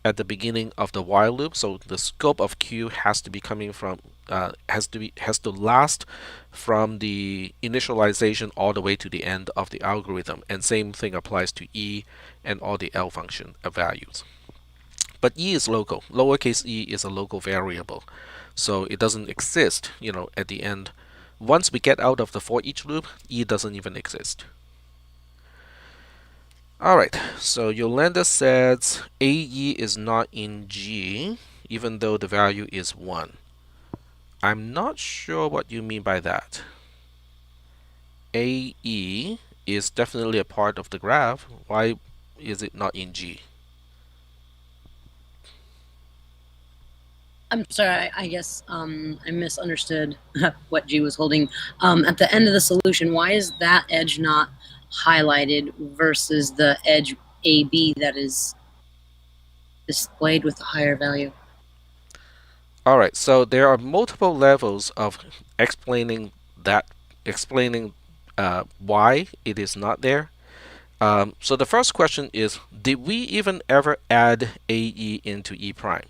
at the beginning of the while loop. So the scope of Q has to be coming from has to last from the initialization all the way to the end of the algorithm. And same thing applies to E and all the L function values. But E is local. Lowercase e is a local variable, so it doesn't exist. At the end, once we get out of the for each loop, E doesn't even exist. All right, so Yolanda says AE is not in G, even though the value is 1. I'm not sure what you mean by that. AE is definitely a part of the graph. Why is it not in G? I'm sorry, I guess I misunderstood what G was holding. At the end of the solution, why is that edge not highlighted versus the edge AB that is displayed with a higher value? All right, so there are multiple levels of explaining that, explaining why it is not there. So the first question is, did we even ever add AE into E prime?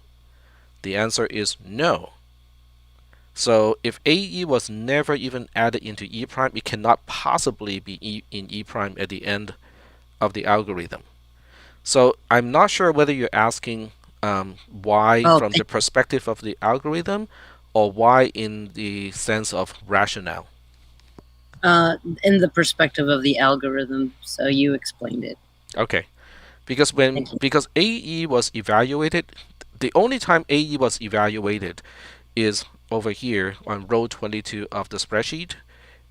The answer is no. So if AE was never even added into E prime, it cannot possibly be in E prime at the end of the algorithm. So I'm not sure whether you're asking why Oh, from the perspective of the algorithm or why in the sense of rationale. in the perspective of the algorithm, so you explained it. Okay, Thank you. because AE was evaluated, the only time AE was evaluated is over here on row 22 of the spreadsheet.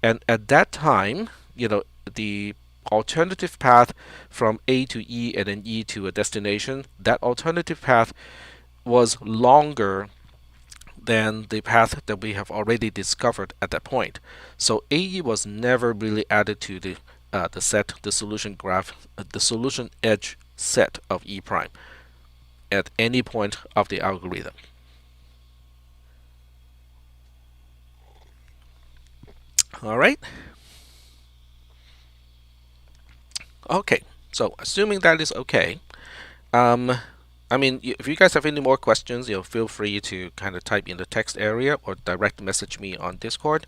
And at that time, the alternative path from A to E and then E to a destination, that alternative path was longer than the path that we have already discovered at that point. So AE was never really added to the set, the solution graph, the solution edge set of E prime at any point of the algorithm. All right. Okay. So assuming that is okay, um, I mean, if you guys have any more questions, feel free to kind of type in the text area or direct message me on Discord.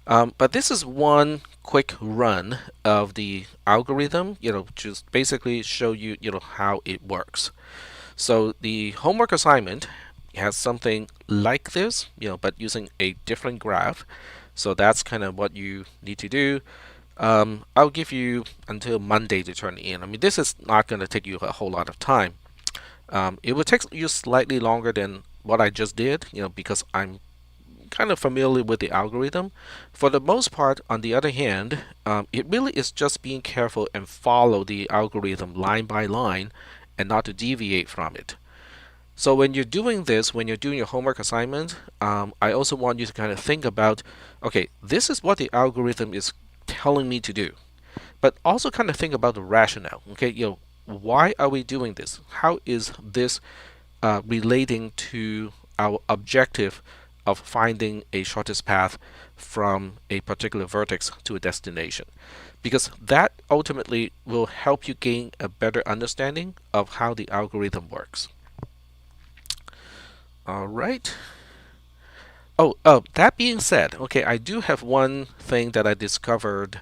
But this is one quick run of the algorithm, just basically show you, how it works. So the homework assignment has something like this, but using a different graph. So that's kind of what you need to do. I'll give you until Monday to turn it in. I mean, this is not going to take you a whole lot of time. It will take you slightly longer than what I just did, because I'm kind of familiar with the algorithm. For the most part, on the other hand, it really is just being careful and follow the algorithm line by line and not to deviate from it. So when you're doing this, when you're doing your homework assignment, I also want you to kind of think about, okay, this is what the algorithm is telling me to do, but also kind of think about the rationale. Okay, why are we doing this? How is this relating to our objective of finding a shortest path from a particular vertex to a destination? Because that ultimately will help you gain a better understanding of how the algorithm works. All right. Oh, that being said, okay, I do have one thing that I discovered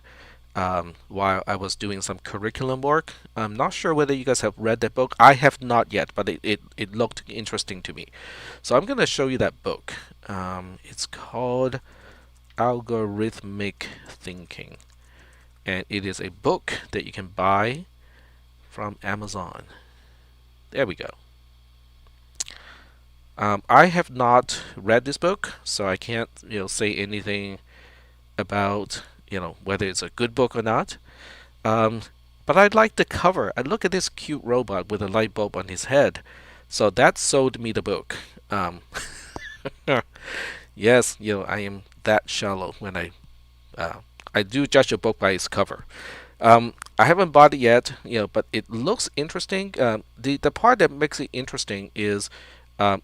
while I was doing some curriculum work. I'm not sure whether you guys have read that book. I have not yet, but it looked interesting to me. So I'm going to show you that book. It's called Algorithmic Thinking, and it is a book that you can buy from Amazon. There we go. I have not read this book, so I can't say anything about whether it's a good book or not. Um, but I like the cover. I look at this cute robot with a light bulb on his head. So that sold me the book. Um, yes, I am that shallow when uh, I do judge a book by its cover. I haven't bought it yet, but it looks interesting. The part that makes it interesting is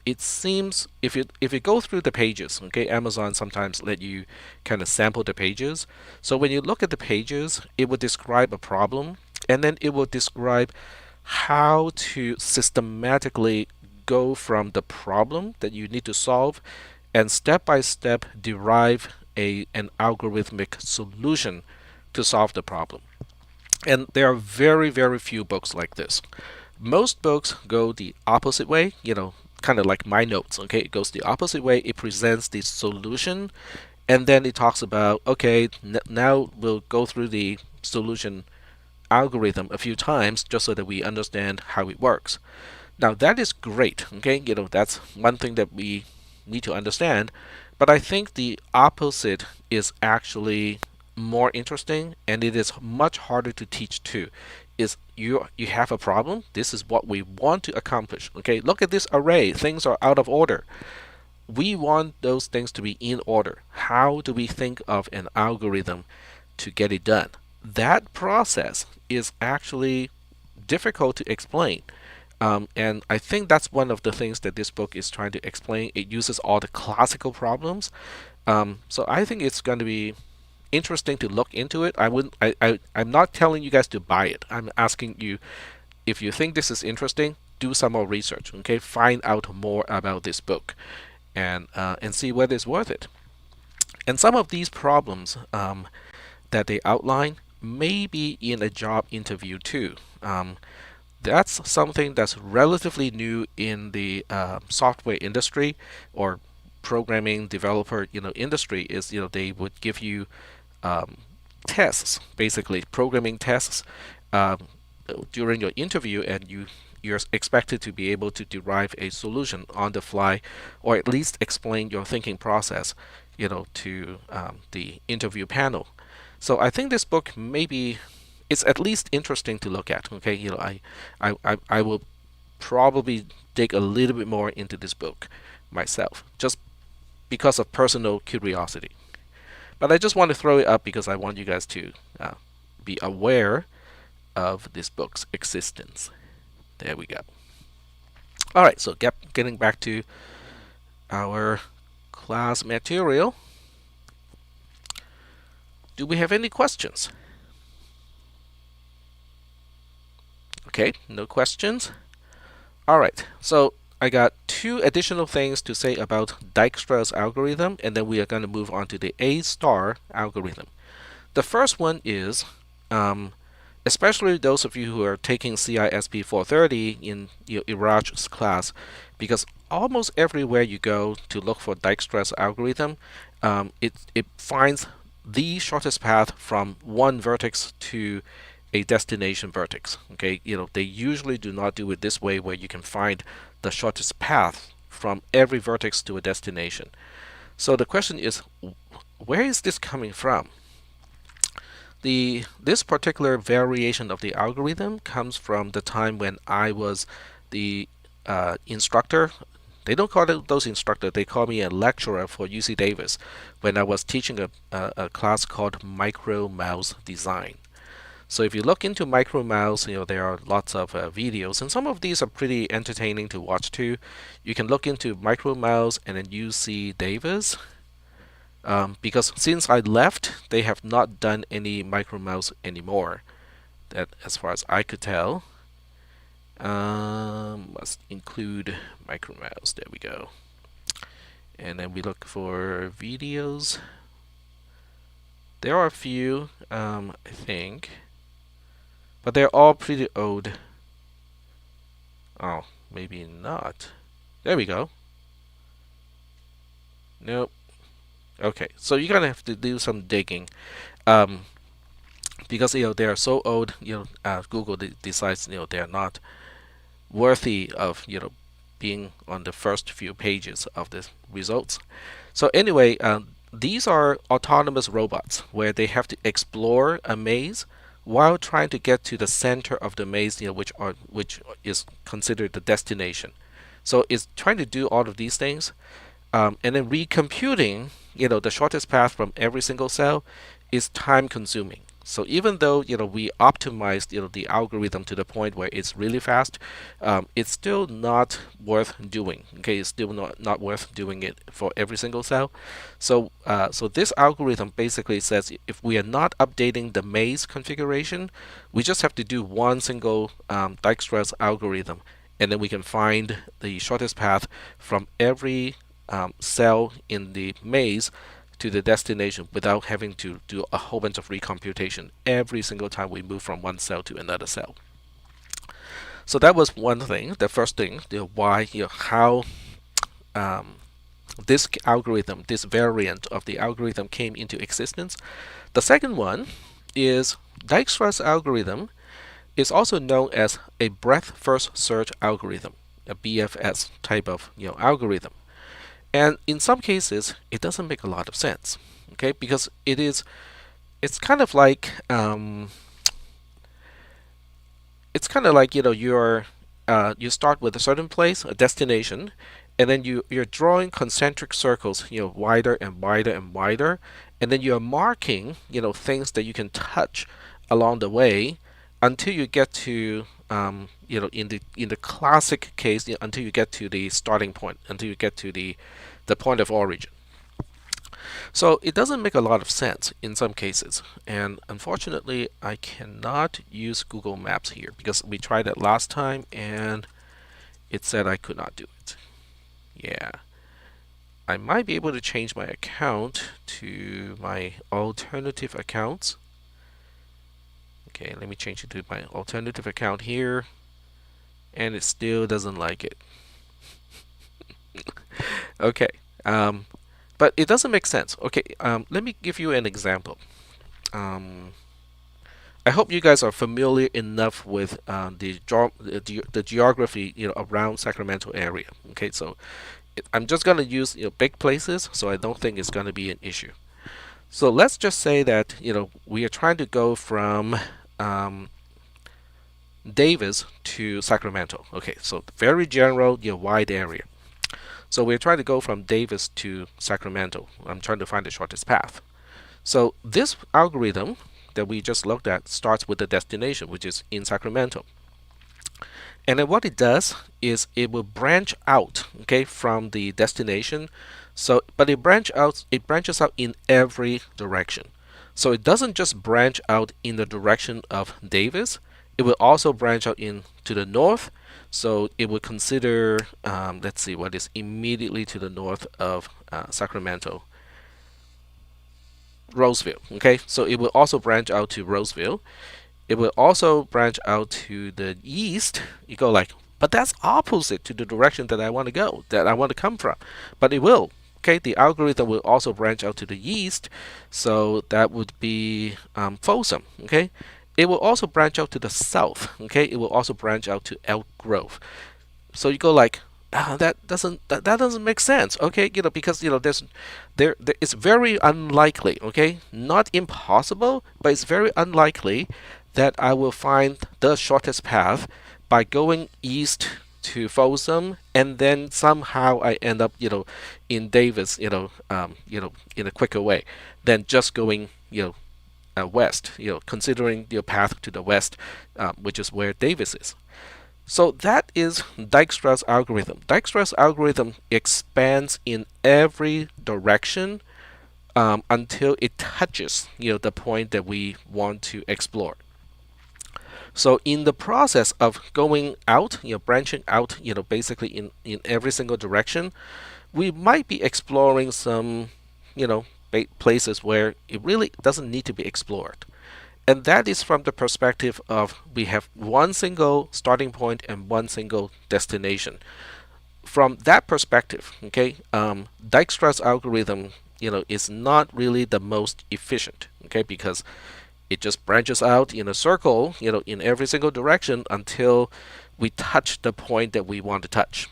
it seems if you go through the pages, okay, Amazon sometimes let you kind of sample the pages. So when you look at the pages, it will describe a problem, and then it will describe how to systematically go from the problem that you need to solve and step by step derive an algorithmic solution to solve the problem. And there are very, very few books like this. Most books go the opposite way, kind of like my notes, okay? It goes the opposite way. It presents the solution and then it talks about, okay, now we'll go through the solution algorithm a few times just so that we understand how it works. Now that is great, okay? That's one thing that we need to understand. But I think the opposite is actually more interesting and it is much harder to teach too. Is you have a problem, this is what we want to accomplish. Okay, look at this array, things are out of order. We want those things to be in order. How do we think of an algorithm to get it done? That process is actually difficult to explain. And I think that's one of the things that this book is trying to explain. It uses all the classical problems. So I think it's going to be interesting to look into it. I wouldn't. I'm not telling you guys to buy it. I'm asking you if you think this is interesting, do some more research. Okay, find out more about this book, and see whether it's worth it. And some of these problems that they outline may be in a job interview too. That's something that's relatively new in the software industry or programming developer industry. Is they would give you um, tests, basically programming tests um, during your interview, and you're expected to be able to derive a solution on the fly, or at least explain your thinking process, to the interview panel. So I think this book maybe it's at least interesting to look at. Okay, I will probably dig a little bit more into this book myself, just because of personal curiosity. But I just want to throw it up because I want you guys to be aware of this book's existence. There we go. All right, so getting back to our class material. Do we have any questions? Okay, no questions. All right, so I got two additional things to say about Dijkstra's algorithm, and then we are going to move on to the A-star algorithm. The first one is, especially those of you who are taking CISP430 in Iraj's class, because almost everywhere you go to look for Dijkstra's algorithm, it finds the shortest path from one vertex to a destination vertex. Okay, they usually do not do it this way where you can find the shortest path from every vertex to a destination. So the question is, where is this coming from? This particular variation of the algorithm comes from the time when I was the instructor. They don't call it those instructor. They call me a lecturer for UC Davis when I was teaching a class called Micro Mouse Design. So if you look into Micro Mouse, there are lots of videos, and some of these are pretty entertaining to watch too. You can look into Micro Mouse and then UC Davis. Because since I left, they have not done any Micro Mouse anymore. That, as far as I could tell, must include Micro Mouse. There we go. And then we look for videos. There are a few, I think, but they're all pretty old. Oh, maybe not. There we go. Nope. Okay, so you're gonna have to do some digging, um, because they are so old. Google decides they are not worthy of being on the first few pages of the results. So anyway, these are autonomous robots where they have to explore a maze while trying to get to the center of the maze, which is considered the destination. So it's trying to do all of these things, and then recomputing, the shortest path from every single cell is time consuming. So even though we optimized the algorithm to the point where it's really fast, it's still not worth doing. Okay, it's still not worth doing it for every single cell. So this algorithm basically says if we are not updating the maze configuration, we just have to do one single Dijkstra's algorithm, and then we can find the shortest path from every cell in the maze to the destination without having to do a whole bunch of recomputation every single time we move from one cell to another cell. So that was one thing, the first thing, why, how um, this algorithm, this variant of the algorithm came into existence. The second one is Dijkstra's algorithm is also known as a breadth first search algorithm, a BFS type of algorithm. And in some cases, it doesn't make a lot of sense, okay? Because it's kind of like you start with a certain place, a destination, and then you're drawing concentric circles, wider and wider and wider, and then you're marking, things that you can touch along the way until you get to in the classic case, until you get to the starting point, until you get to the point of origin. So it doesn't make a lot of sense in some cases, and unfortunately I cannot use Google Maps here because we tried it last time and it said I could not do it. Yeah, I might be able to change my account to my alternative accounts. Okay, let me change it to my alternative account here, and it still doesn't like it. Okay, but it doesn't make sense. Okay, let me give you an example. Um, I hope you guys are familiar enough with the geography around Sacramento area. Okay, so I'm just gonna use big places, so I don't think it's gonna be an issue. So let's just say that we are trying to go from um, Davis to Sacramento. Okay, so very general, wide area. So we're trying to go from Davis to Sacramento. I'm trying to find the shortest path. So this algorithm that we just looked at starts with the destination, which is in Sacramento. And then what it does is it will branch out, okay, from the destination. So, but it branches out in every direction. So it doesn't just branch out in the direction of Davis. It will also branch out in to the north. So it will consider, let's see, what is immediately to the north of Sacramento. Roseville. Okay, so it will also branch out to Roseville. It will also branch out to the east. You go like, but that's opposite to the direction that I want to go, that I want to come from. But it will. Okay, the algorithm will also branch out to the east, so that would be Folsom. Okay, it will also branch out to the south. Okay, it will also branch out to Elk Grove. So you go like, that doesn't make sense. Okay, because there it's very unlikely. Okay, not impossible, but it's very unlikely that I will find the shortest path by going east to Folsom, and then somehow I end up, in Davis, in a quicker way than just going, west, considering the path to the west, which is where Davis is. So that is Dijkstra's algorithm. Dijkstra's algorithm expands in every direction until it touches, the point that we want to explore. So in the process of going out, branching out, basically in every single direction, we might be exploring some, places where it really doesn't need to be explored. And that is from the perspective of we have one single starting point and one single destination. From that perspective, okay, Dijkstra's algorithm, is not really the most efficient, okay, because it just branches out in a circle, in every single direction until we touch the point that we want to touch.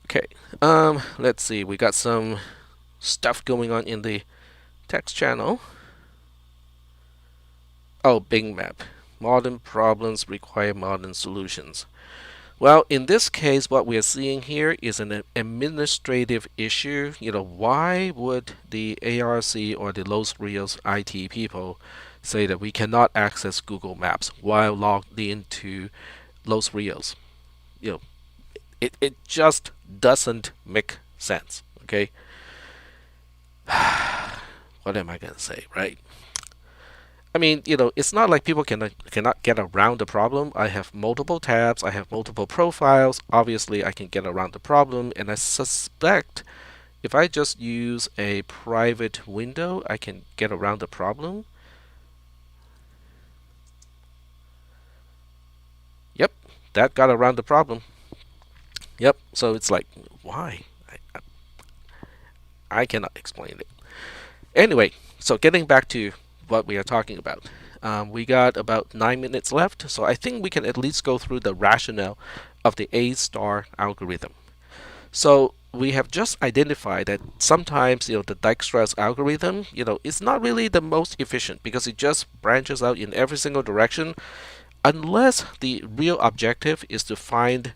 Okay, let's see. We got some stuff going on in the text channel. Oh, Bing Map. Modern problems require modern solutions. Well, in this case, what we are seeing here is an administrative issue. Why would the ARC or the Los Rios IT people say that we cannot access Google Maps while logged into Los Rios? You know, it just doesn't make sense. Okay, what am I gonna say, right? I mean, it's not like people cannot get around the problem. I have multiple tabs, I have multiple profiles. Obviously, I can get around the problem, and I suspect if I just use a private window, I can get around the problem. Yep, that got around the problem. Yep, so it's like, why? I cannot explain it. Anyway, so getting back to what we are talking about. We got about 9 minutes left, so I think we can at least go through the rationale of the A star algorithm. So we have just identified that sometimes the Dijkstra's algorithm is not really the most efficient because it just branches out in every single direction unless the real objective is to find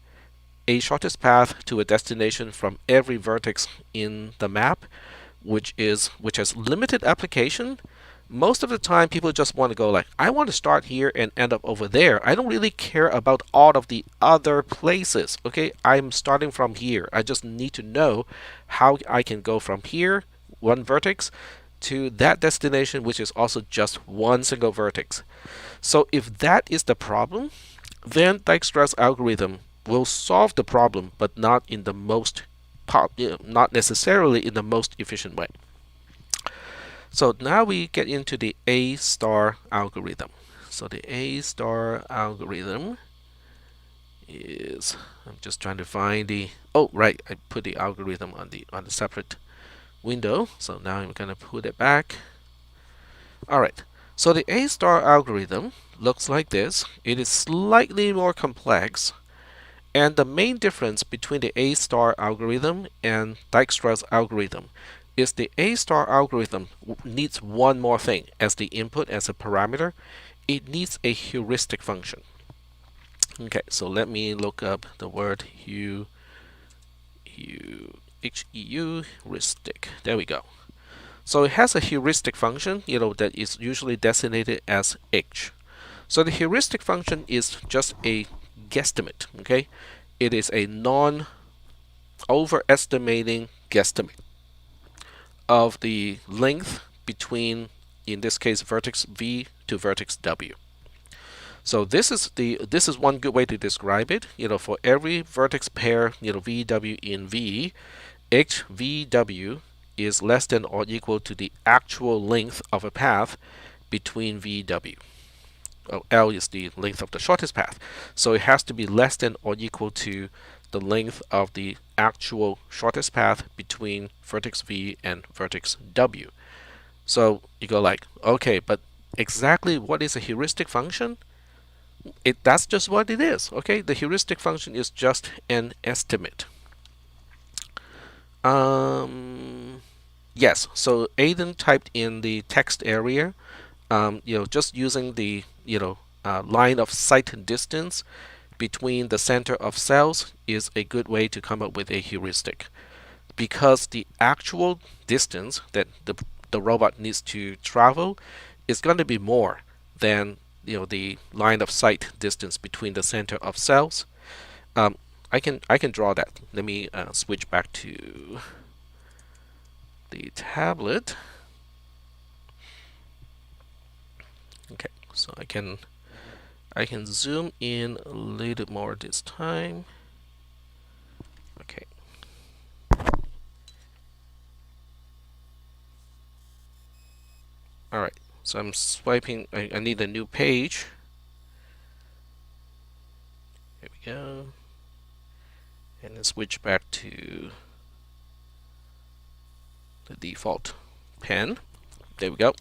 a shortest path to a destination from every vertex in the map, which has limited application. Most of the time people just want to go like, I want to start here and end up over there. I don't really care about all of the other places. Okay, I'm starting from here. I just need to know how I can go from here, one vertex, to that destination, which is also just one single vertex. So if that is the problem, then Dijkstra's algorithm will solve the problem, but not necessarily in the most efficient way. So now we get into the A star algorithm. So the A star algorithm is, I'm just trying to find the, oh right, I put the algorithm on the separate window. So now I'm going to put it back. All right. So the A star algorithm looks like this. It is slightly more complex. And the main difference between the A star algorithm and Dijkstra's algorithm is the A star algorithm needs one more thing as the input, as a parameter. It needs a heuristic function. Okay, so let me look up the word heuristic. There we go. So it has a heuristic function, that is usually designated as h. So the heuristic function is just a guesstimate. Okay, it is a non-overestimating guesstimate of the length between, in this case, vertex V to vertex W. So this is one good way to describe it. For every vertex pair, VW in V, HVW is less than or equal to the actual length of a path between VW. Oh, L is the length of the shortest path. So it has to be less than or equal to the length of the actual shortest path between vertex V and vertex W. So you go like, okay, but exactly what is a heuristic function? That's just what it is. Okay, the heuristic function is just an estimate. Yes, so Aiden typed in the text area. Just using the line of sight distance between the center of cells is a good way to come up with a heuristic, because the actual distance that the robot needs to travel is going to be more than the line of sight distance between the center of cells. I can draw that. Let me switch back to the tablet. Okay, so I can zoom in a little more this time. Okay. All right. So I'm swiping. I need a new page. Here we go. And then switch back to the default pen. There we go.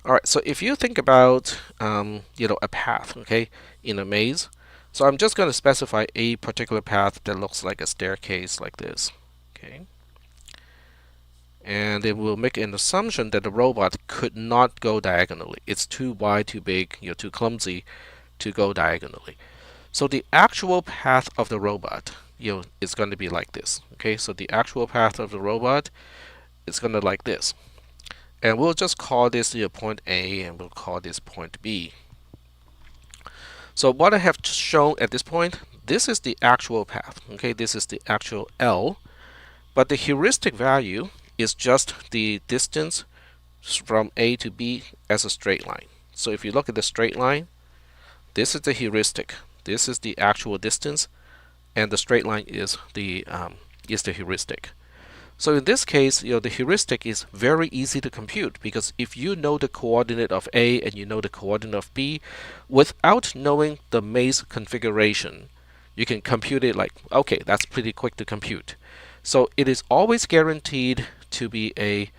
All right. So if you think about a path, okay, in a maze. So I'm just going to specify a particular path that looks like a staircase like this. Okay. And it will make an assumption that the robot could not go diagonally. It's too wide, too big, too clumsy to go diagonally. So the actual path of the robot, is going to be like this. Okay, so the actual path of the robot is going to like this, and we'll just call this point A, and we'll call this point B. So what I have shown at this point, this is the actual path. Okay, this is the actual L, but the heuristic value is just the distance from A to B as a straight line. So if you look at the straight line, this is the heuristic. This is the actual distance, and the straight line is the heuristic. So in this case, the heuristic is very easy to compute, because if you know the coordinate of A and you know the coordinate of B, without knowing the maze configuration, you can compute it like, okay, that's pretty quick to compute. So it is always guaranteed to be a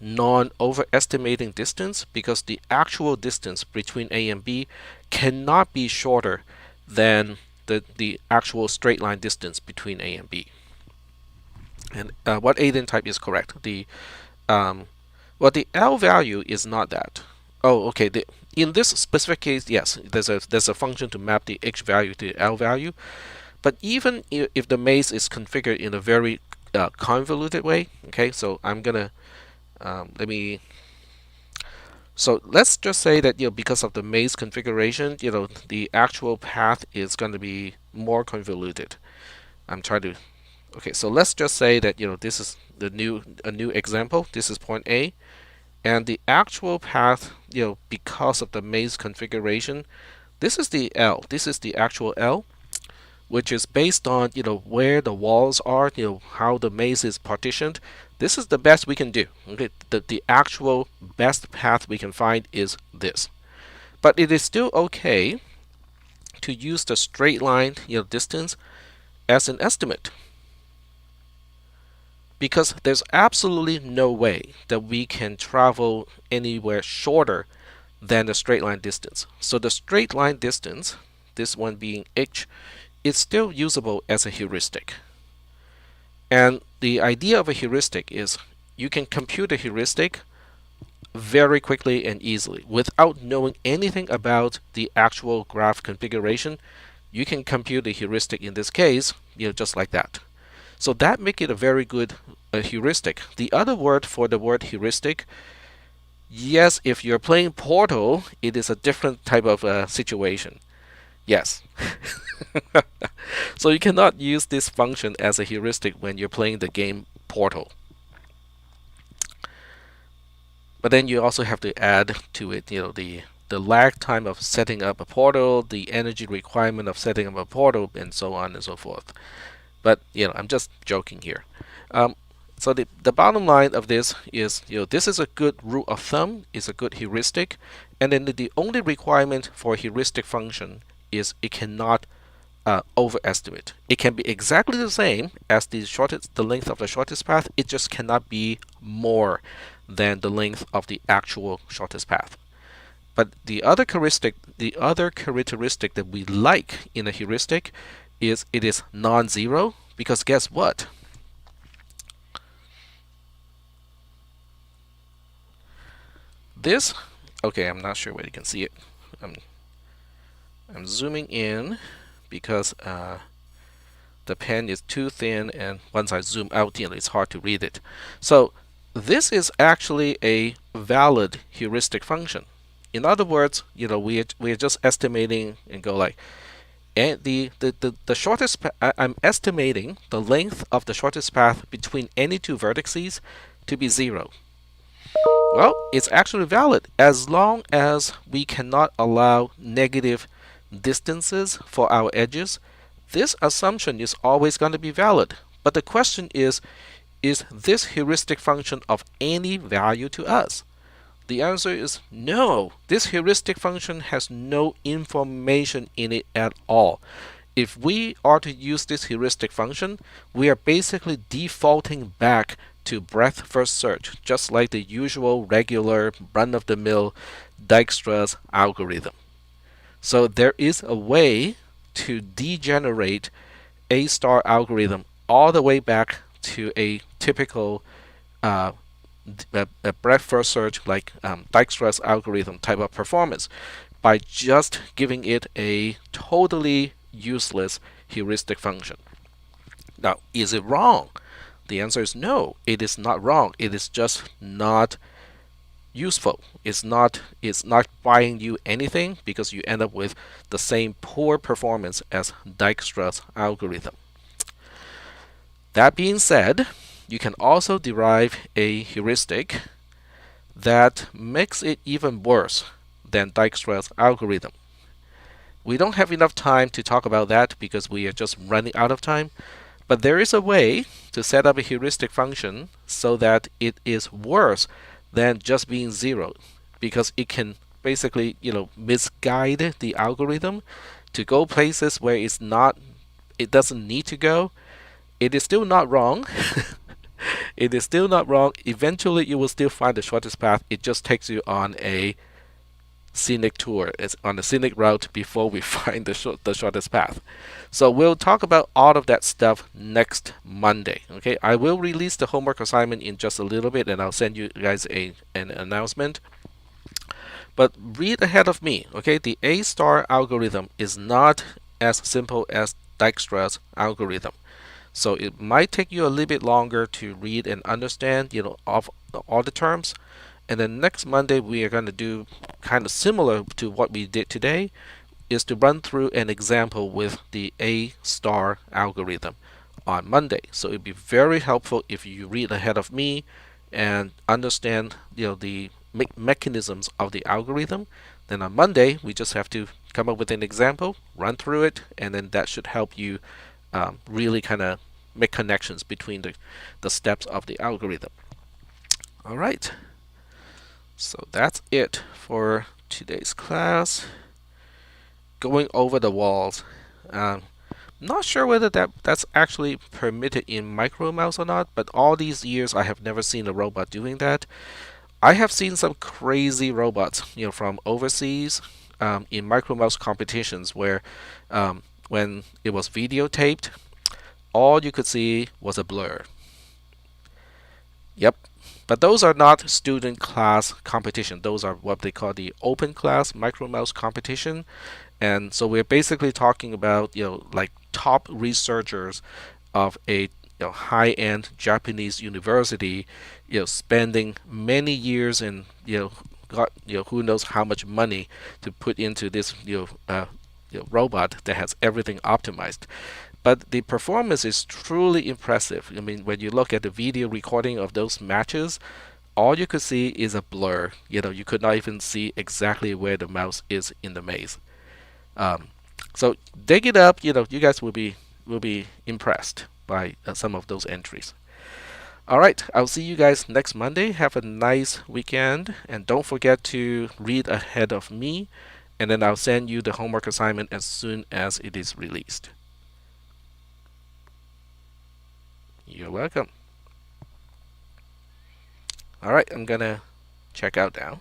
non-overestimating distance, because the actual distance between A and B cannot be shorter than the actual straight line distance between A and B. And what Aiden type is correct. The the L value is not that. Oh, okay. In this specific case, yes, there's a function to map the H value to the L value. But even if the maze is configured in a very convoluted way, okay, so I'm gonna let me. So let's just say that because of the maze configuration, the actual path is going to be more convoluted. I'm trying to. Okay, so let's just say that this is a new example. This is point A, and the actual path, because of the maze configuration, this is the L. This is the actual L, which is based on where the walls are, how the maze is partitioned. This is the best we can do. Okay, the actual best path we can find is this, but it is still okay to use the straight line distance as an estimate, because there's absolutely no way that we can travel anywhere shorter than the straight line distance. So the straight line distance, this one being h, is still usable as a heuristic. And the idea of a heuristic is you can compute a heuristic very quickly and easily without knowing anything about the actual graph configuration. You can compute a heuristic in this case, just like that. So that makes it a very good heuristic. The other word for the word heuristic, yes, if you're playing Portal, it is a different type of situation. Yes. So you cannot use this function as a heuristic when you're playing the game Portal. But then you also have to add to it, the lag time of setting up a portal, the energy requirement of setting up a portal, and so on and so forth. But I'm just joking here. So the bottom line of this is, this is a good rule of thumb, is a good heuristic, and then the only requirement for a heuristic function is it cannot overestimate. It can be exactly the same as the length of the shortest path. It just cannot be more than the length of the actual shortest path. But the other characteristic that we like in a heuristic is it is non-zero, because guess what? This, okay, I'm not sure whether you can see it. I'm zooming in because the pen is too thin, and once I zoom out, it's hard to read it. So this is actually a valid heuristic function. In other words, we are just estimating and go like, and the shortest I'm estimating the length of the shortest path between any two vertices to be 0. Well, it's actually valid as long as we cannot allow negative distances for our edges. This assumption is always going to be valid. But the question is this heuristic function of any value to us? The answer is no. This heuristic function has no information in it at all. If we are to use this heuristic function, we are basically defaulting back to breadth first search, just like the usual regular run-of-the-mill Dijkstra's algorithm. So there is a way to degenerate A star algorithm all the way back to a typical a breadth first search like Dijkstra's algorithm type of performance. by just giving it a totally useless heuristic function. Now, is it wrong? The answer is no, it is not wrong. It is just not useful. It's not buying you anything because you end up with the same poor performance as Dijkstra's algorithm. That being said, you can also derive a heuristic that makes it even worse than Dijkstra's algorithm. We don't have enough time to talk about that because we are just running out of time, but there is a way to set up a heuristic function so that it is worse than just being zero, because it can basically, misguide the algorithm to go places where it doesn't need to go. It is still not wrong. It is still not wrong. Eventually, you will still find the shortest path. It just takes you on a scenic tour. It's on a scenic route before we find the shortest path. So we'll talk about all of that stuff next Monday. Okay, I will release the homework assignment in just a little bit, and I'll send you guys an announcement. But read ahead of me. Okay, the A star algorithm is not as simple as Dijkstra's algorithm. So it might take you a little bit longer to read and understand, of all the terms. And then next Monday we are going to do kind of similar to what we did today, is to run through an example with the A star algorithm on Monday. So it'd be very helpful if you read ahead of me and understand, the mechanisms of the algorithm. Then on Monday we just have to come up with an example, run through it, and then that should help you really kind of make connections between the steps of the algorithm. All right. So that's it for today's class. Going over the walls. Not sure whether that's actually permitted in MicroMouse or not, but all these years I have never seen a robot doing that. I have seen some crazy robots, from overseas, in MicroMouse competitions where, when it was videotaped, all you could see was a blur. Yep. But those are not student class competition. Those are what they call the open class MicroMouse competition. And so we're basically talking about, like top researchers of a high-end Japanese university, spending many years and God, who knows how much money to put into this robot that has everything optimized. But the performance is truly impressive. I mean, when you look at the video recording of those matches, all you could see is a blur. You could not even see exactly where the mouse is in the maze. So dig it up. You guys will be impressed by some of those entries. All right, I'll see you guys next Monday. Have a nice weekend, and don't forget to read ahead of me, and then I'll send you the homework assignment as soon as it is released. You're welcome. All right, I'm gonna check out now.